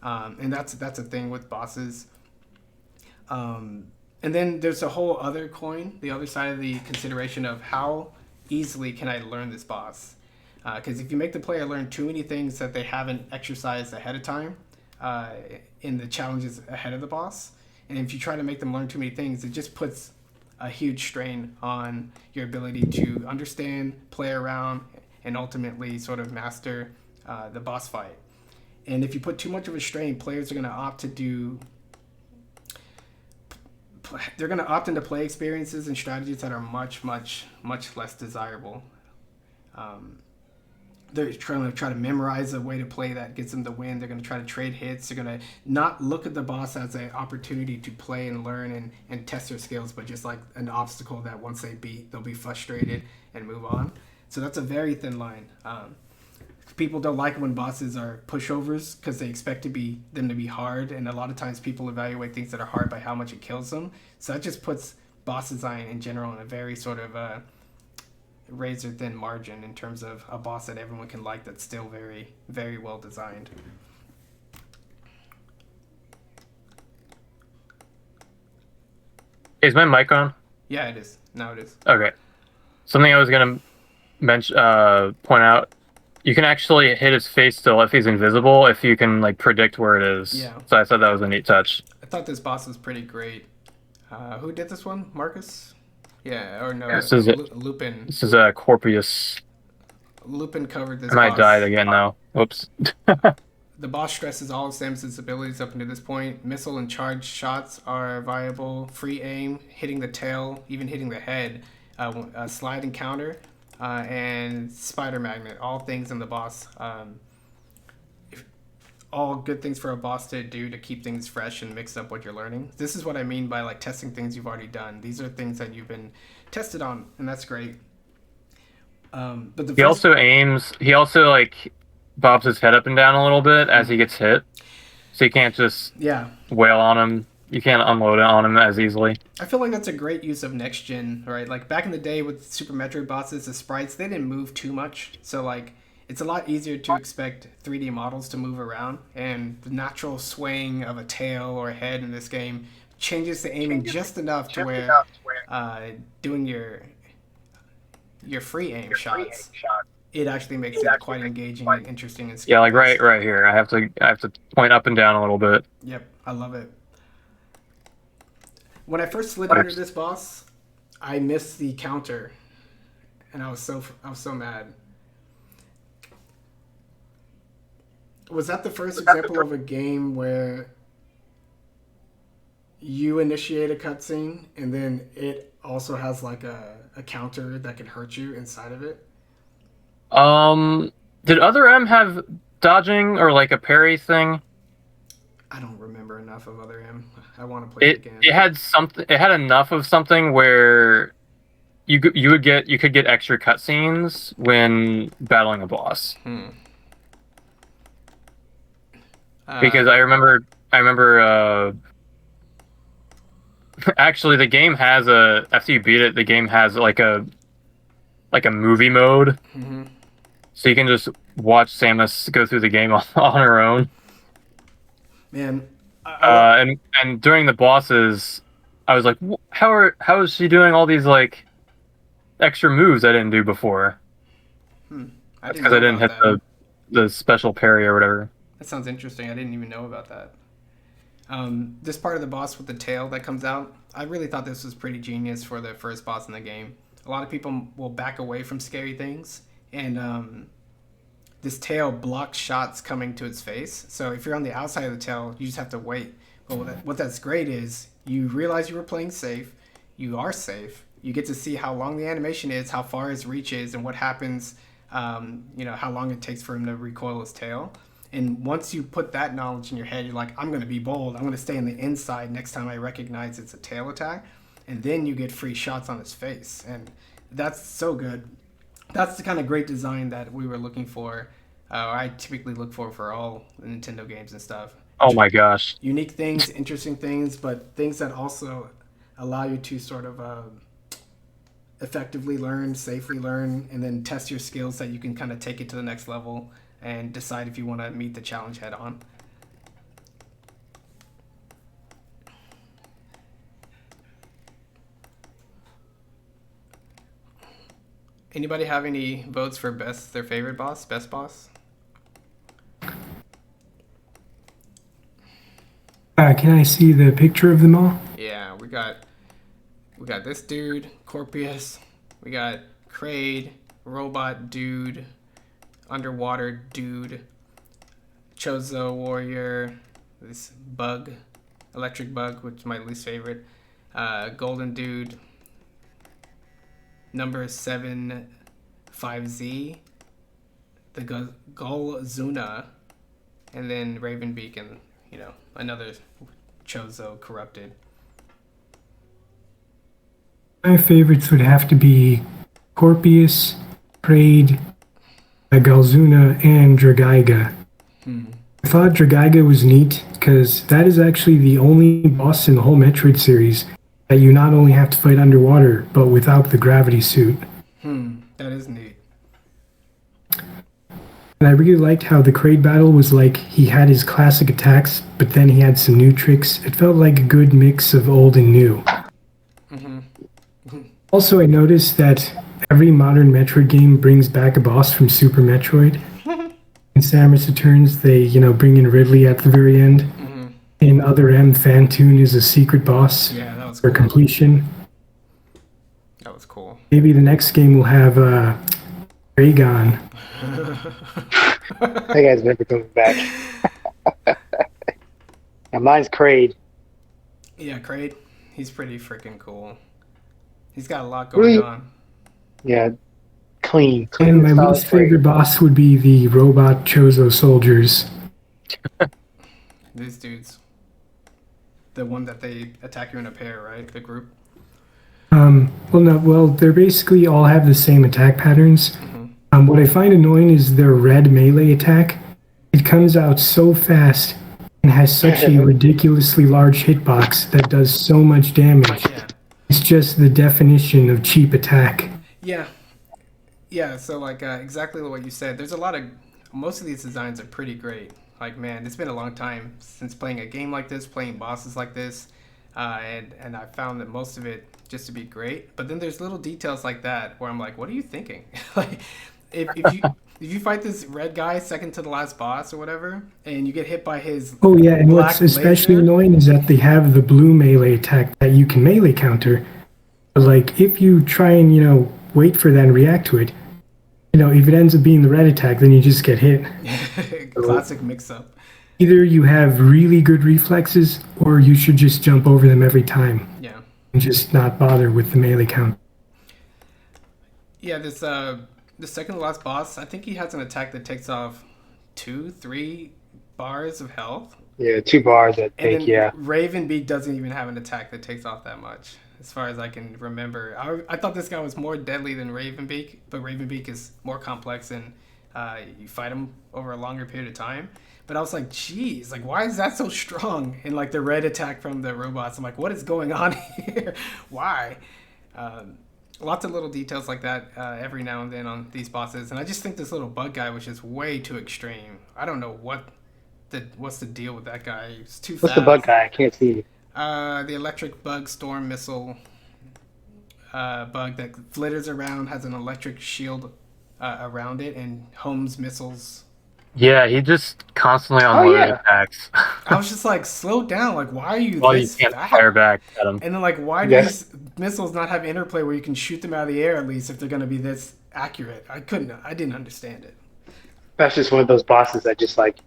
and that's a thing with bosses. And then there's a whole other coin, the other side of the consideration of how easily can I learn this boss? Because if you make the player learn too many things that they haven't exercised ahead of time in the challenges ahead of the boss, and if you try to make them learn too many things, it just puts a huge strain on your ability to understand, play around, and ultimately sort of master the boss fight. And if you put too much of a strain, players are going to opt into play experiences and strategies that are much, much, much less desirable. They're trying to try to memorize a way to play that gets them the win. They're going to try to trade hits. They're going to not look at the boss as an opportunity to play and learn and test their skills, but just like an obstacle that once they beat, they'll be frustrated and move on. So that's a very thin line. People don't like when bosses are pushovers because they expect them to be hard, and a lot of times people evaluate things that are hard by how much it kills them. So that just puts boss design in general in a very sort of razor thin margin in terms of a boss that everyone can like that's still very, very well designed. Is my mic on? Yeah, it is. Now it is. Okay. Something I was gonna point out. You can actually hit his face still if he's invisible, if you can like predict where it is. Yeah. So I thought that was a neat touch. I thought this boss was pretty great. Who did this one? Marcus? Yeah, or no, This is Lupin. This is Corpius. Lupin covered this I might boss. die again now. Whoops. The boss stresses all of Samus's abilities up until this point. Missile and charge shots are viable. Free aim, hitting the tail, even hitting the head. Slide and counter. And spider magnet, all things in the boss all good things for a boss to do to keep things fresh and mix up what you're learning. This is what I mean by like testing things you've already done. These are things that you've been tested on, and that's great. But the He also aims. He also like bobs his head up and down a little bit as he gets hit, so you can't just wail on him. You can't unload it on him as easily. I feel like that's a great use of next gen, right? Like back in the day with Super Metroid bosses, the sprites they didn't move too much, so like it's a lot easier to expect 3D models to move around, and the natural swaying of a tail or a head in this game changes the aiming just enough to where doing your free aim shots, it actually makes it quite engaging and interesting and scary. Yeah, like right here. I have to point up and down a little bit. Yep, I love it. When I first slid under this boss, I missed the counter, and I was so mad. Was that the first example of a game where you initiate a cutscene and then it also has like a counter that can hurt you inside of it? Did Other M have dodging or like a parry thing? I don't remember enough of Other M. I want to play it again. It had something. It had enough of something where you could get extra cutscenes when battling a boss. Because I remember. Actually, the game has after you beat it, the game has like a movie mode. Mm-hmm. So you can just watch Samus go through the game on her own. Man. And during the bosses, I was like, how is she doing all these like extra moves I didn't do before? Because I didn't hit the special parry or whatever. That sounds interesting. I didn't even know about that. This part of the boss with the tail that comes out, I really thought this was pretty genius for the first boss in the game. A lot of people will back away from scary things, and this tail blocks shots coming to its face. So if you're on the outside of the tail, you just have to wait. But what that's great is you realize you were playing safe. You are safe. You get to see how long the animation is, how far his reach is, and what happens, how long it takes for him to recoil his tail. And once you put that knowledge in your head, you're like, I'm going to be bold. I'm going to stay on the inside next time I recognize it's a tail attack. And then you get free shots on his face. And that's so good. That's the kind of great design that we were looking for. I typically look for all Nintendo games and stuff. Oh my gosh. Unique things, interesting things, but things that also allow you to sort of effectively learn, safely learn, and then test your skills so that you can kind of take it to the next level and decide if you want to meet the challenge head on. Anybody have any votes for their favorite boss, best boss? Can I see the picture of them all? Yeah, we got this dude, Corpius. We got Kraid, robot dude, underwater dude, Chozo warrior, this bug, electric bug, which is my least favorite, golden dude, number 75Z, the Golzuna, and then Raven Beacon, another Chozo corrupted. My favorites would have to be Corpius, Kraid, Galzuna, and Dragaiga. I thought Dragaiga was neat because that is actually the only boss in the whole Metroid series that you not only have to fight underwater, but without the gravity suit. That is neat. And I really liked how the Kraid battle was like he had his classic attacks, but then he had some new tricks. It felt like a good mix of old and new. Also, I noticed that every modern Metroid game brings back a boss from Super Metroid. In Samus Returns, they, bring in Ridley at the very end. In Other M, Phantoon is a secret boss for completion. That was cool. Maybe the next game will have Raygon. That guy's never coming back. And mine's Kraid. Yeah, Kraid. He's pretty freaking cool. He's got a lot going on. Yeah, clean. And my least favorite boss would be the robot Chozo soldiers. These dudes. The one that they attack you in a pair, right? The group. Well, no, well, they're basically all have the same attack patterns. What I find annoying is their red melee attack. It comes out so fast and has such a ridiculously large hitbox that does so much damage. Yeah. It's just the definition of cheap attack. Yeah. Yeah, so like exactly what you said. There's a lot of most of these designs are pretty great. Like man, it's been a long time since playing a game like this, playing bosses like this, and I found that most of it just to be great. But then there's little details like that where I'm like, what are you thinking? Like if you fight this red guy second to the last boss or whatever, and you get hit by his Oh yeah, and black what's especially laser, annoying is that they have the blue melee attack that you can melee counter. But like if you try and, wait for that and react to it, if it ends up being the red attack, then you just get hit. classic mix-up. Either you have really good reflexes or you should just jump over them every time Yeah. and just not bother with the melee count. Yeah, this the second to last boss, I think he has an attack that takes off 2-3 bars of health. Yeah, 2 bars, I And think, then yeah. Ravenbeak doesn't even have an attack that takes off that much, as far as I can remember. I thought this guy was more deadly than Ravenbeak, but Ravenbeak is more complex and you fight him over a longer period of time. But I was like, geez, like why is that so strong? And like the red attack from the robots, I'm like, what is going on here? Why? Lots of little details like that every now and then on these bosses, and I just think this little bug guy was just way too extreme. I don't know what's the deal with that guy. He's too fast. What's the bug guy? I can't see. The electric bug storm missile bug that flitters around, has an electric shield around it, and homes missiles. Yeah, he just constantly unloaded attacks. I was just like, slow down. Like, why are you Well, you this can't fast? fire back at him. And then, like, why do these missiles not have interplay where you can shoot them out of the air at least if they're going to be this accurate? I didn't understand it. That's just one of those bosses that just, like,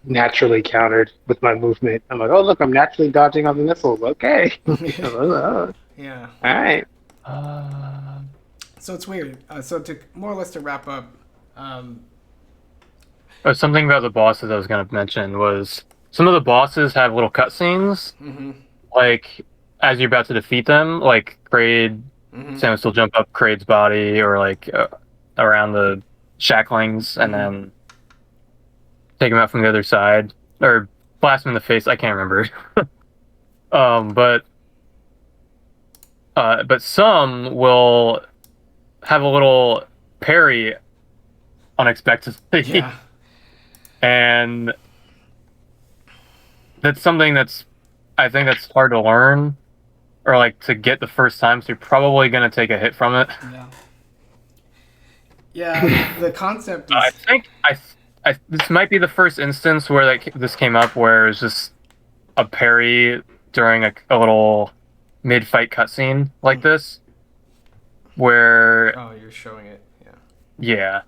naturally countered with my movement. I'm like, oh, look, I'm naturally dodging on the missiles. Okay. Yeah. All right. So it's weird. So to more or less to wrap up, Something about the bosses I was going to mention was some of the bosses have little cutscenes. Like, as you're about to defeat them, like Kraid, Samus will jump up Kraid's body or like around the shacklings and then take him out from the other side or blast him in the face. I can't remember. But some will have a little parry unexpectedly. yeah. And that's something I think that's hard to learn or like to get the first time, so you're probably going to take a hit from it. Yeah, the concept is... I think this might be the first instance where this came up where it was just a parry during a little mid-fight cutscene like this, where... Oh, you're showing it, yeah. Yeah.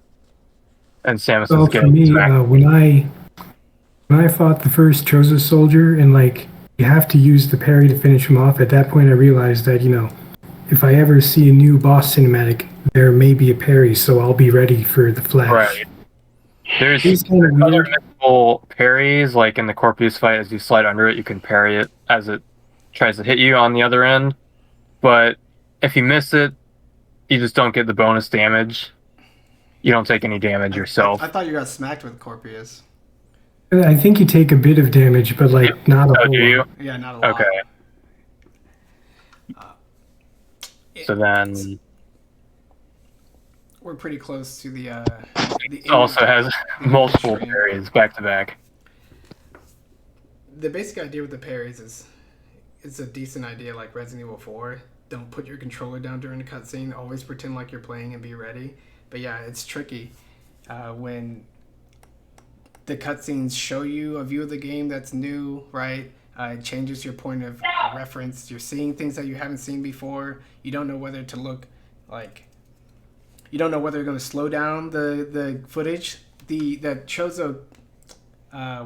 And Samus Well, is for getting me, smacked. when I fought the first Chozo soldier and like you have to use the parry to finish him off, at that point I realized that, if I ever see a new boss cinematic, there may be a parry, so I'll be ready for the flash. Right. There's It's kind of other weird. mythical parries, like in the Corpus fight, as you slide under it, you can parry it as it tries to hit you on the other end. But if you miss it, you just don't get the bonus damage. You don't take any damage yourself. I thought you got smacked with Corpius. I think you take a bit of damage, but like not a Oh, whole do you? lot. Yeah, not a lot. Okay. So then We're pretty close to the it also has multiple extreme. parries back to back. The basic idea with the parries is it's a decent idea, like Resident Evil 4. Don't put your controller down during the cutscene. Always pretend like you're playing and be ready. But yeah, it's tricky when the cutscenes show you a view of the game that's new, right? It changes your point of reference. You're seeing things that you haven't seen before. You don't know whether to look like... You don't know whether you're going to slow down the footage. That Chozo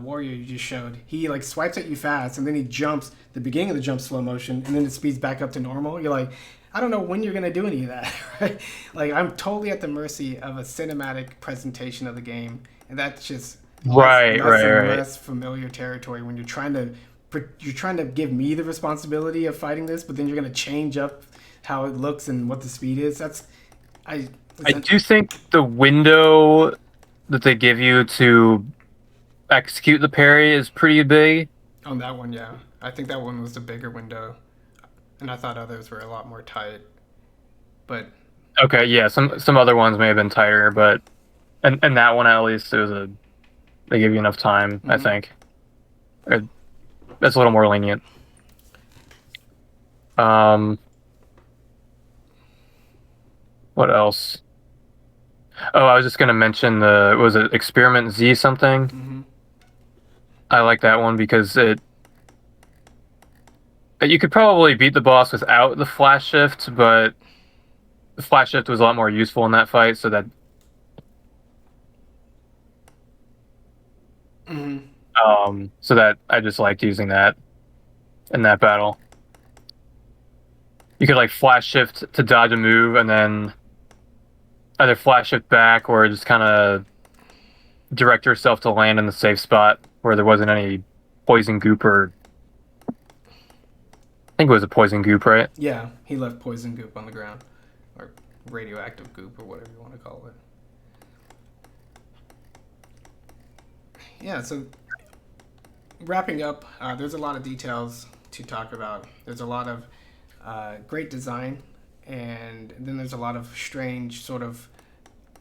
warrior you just showed, he like swipes at you fast and then he jumps. The beginning of the jump slow motion and then it speeds back up to normal. You're like, I don't know when you're gonna do any of that, right? Like I'm totally at the mercy of a cinematic presentation of the game, and that's just Right, less and right. less familiar territory when you're trying to give me the responsibility of fighting this, but then you're going to change up how it looks and what the speed is. I I do think the window that they give you to execute the parry is pretty big. on that one, yeah. I think that one was the bigger window, and I thought others were a lot more tight. But Okay, yeah, some other ones may have been tighter, but and that one at least they give you enough time, I think. That's a little more lenient. What else? Oh, I was just gonna mention was it Experiment Z something? I like that one because you could probably beat the boss without the flash shift, but the flash shift was a lot more useful in that fight, so that so that I just liked using that in that battle. You could like flash shift to dodge a move and then either flash shift back or just kind of direct yourself to land in the safe spot where there wasn't any poison goop or I think it was a poison goop, right? yeah, he left poison goop on the ground, or radioactive goop, or whatever you want to call it. Yeah, so wrapping up, there's a lot of details to talk about. There's a lot of great design, and then there's a lot of strange, sort of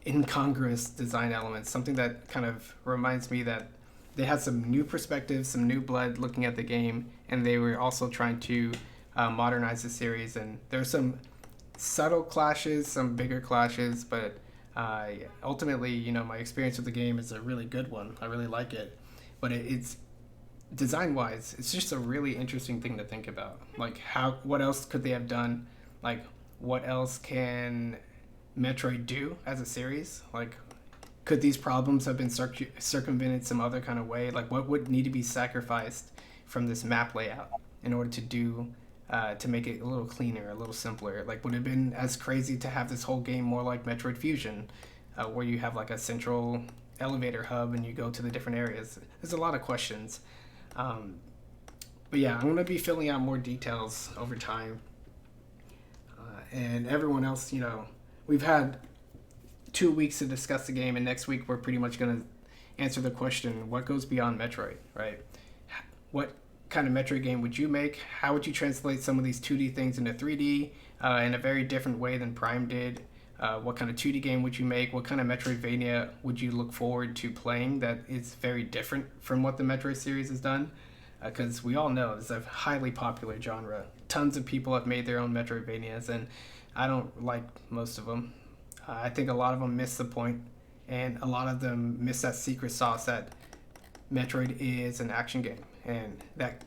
incongruous design elements. Something that kind of reminds me that they had some new perspectives, some new blood looking at the game, and they were also trying to modernize the series. And there's some subtle clashes, some bigger clashes, but ultimately, you know, my experience with the game is a really good one. I really like it, but it's design-wise, it's just a really interesting thing to think about. Like, what else could they have done? Like, what else can Metroid do as a series? Like, could these problems have been circumvented some other kind of way? Like, what would need to be sacrificed from this map layout in order to make it a little cleaner, a little simpler? Like, would it have been as crazy to have this whole game more like Metroid Fusion, where you have like a central elevator hub and you go to the different areas? There's a lot of questions. But yeah, I'm going to be filling out more details over time. And everyone else, you know, we've had 2 weeks to discuss the game, and next week we're pretty much going to answer the question, what goes beyond Metroid, right? What kind of Metroid game would you make? How would you translate some of these 2D things into 3D in a very different way than Prime did? What kind of 2D game would you make? What kind of Metroidvania would you look forward to playing that is very different from what the Metroid series has done? Because we all know it's a highly popular genre. Tons of people have made their own Metroidvanias, and I don't like most of them. I think a lot of them miss the point, and a lot of them miss that secret sauce that Metroid is an action game, and that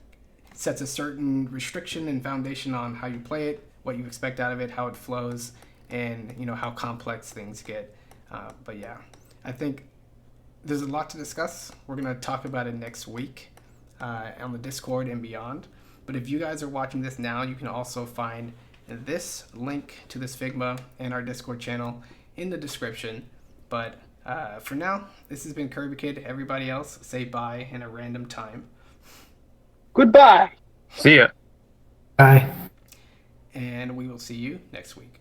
sets a certain restriction and foundation on how you play it, what you expect out of it, how it flows, and you know how complex things get. But yeah, I think there's a lot to discuss. We're gonna talk about it next week on the Discord and beyond. But if you guys are watching this now, you can also find this link to this Figma and our Discord channel in the description. But for now, this has been Kirby Kid. Everybody else, say bye in a random time. Goodbye. See ya. Bye. And we will see you next week.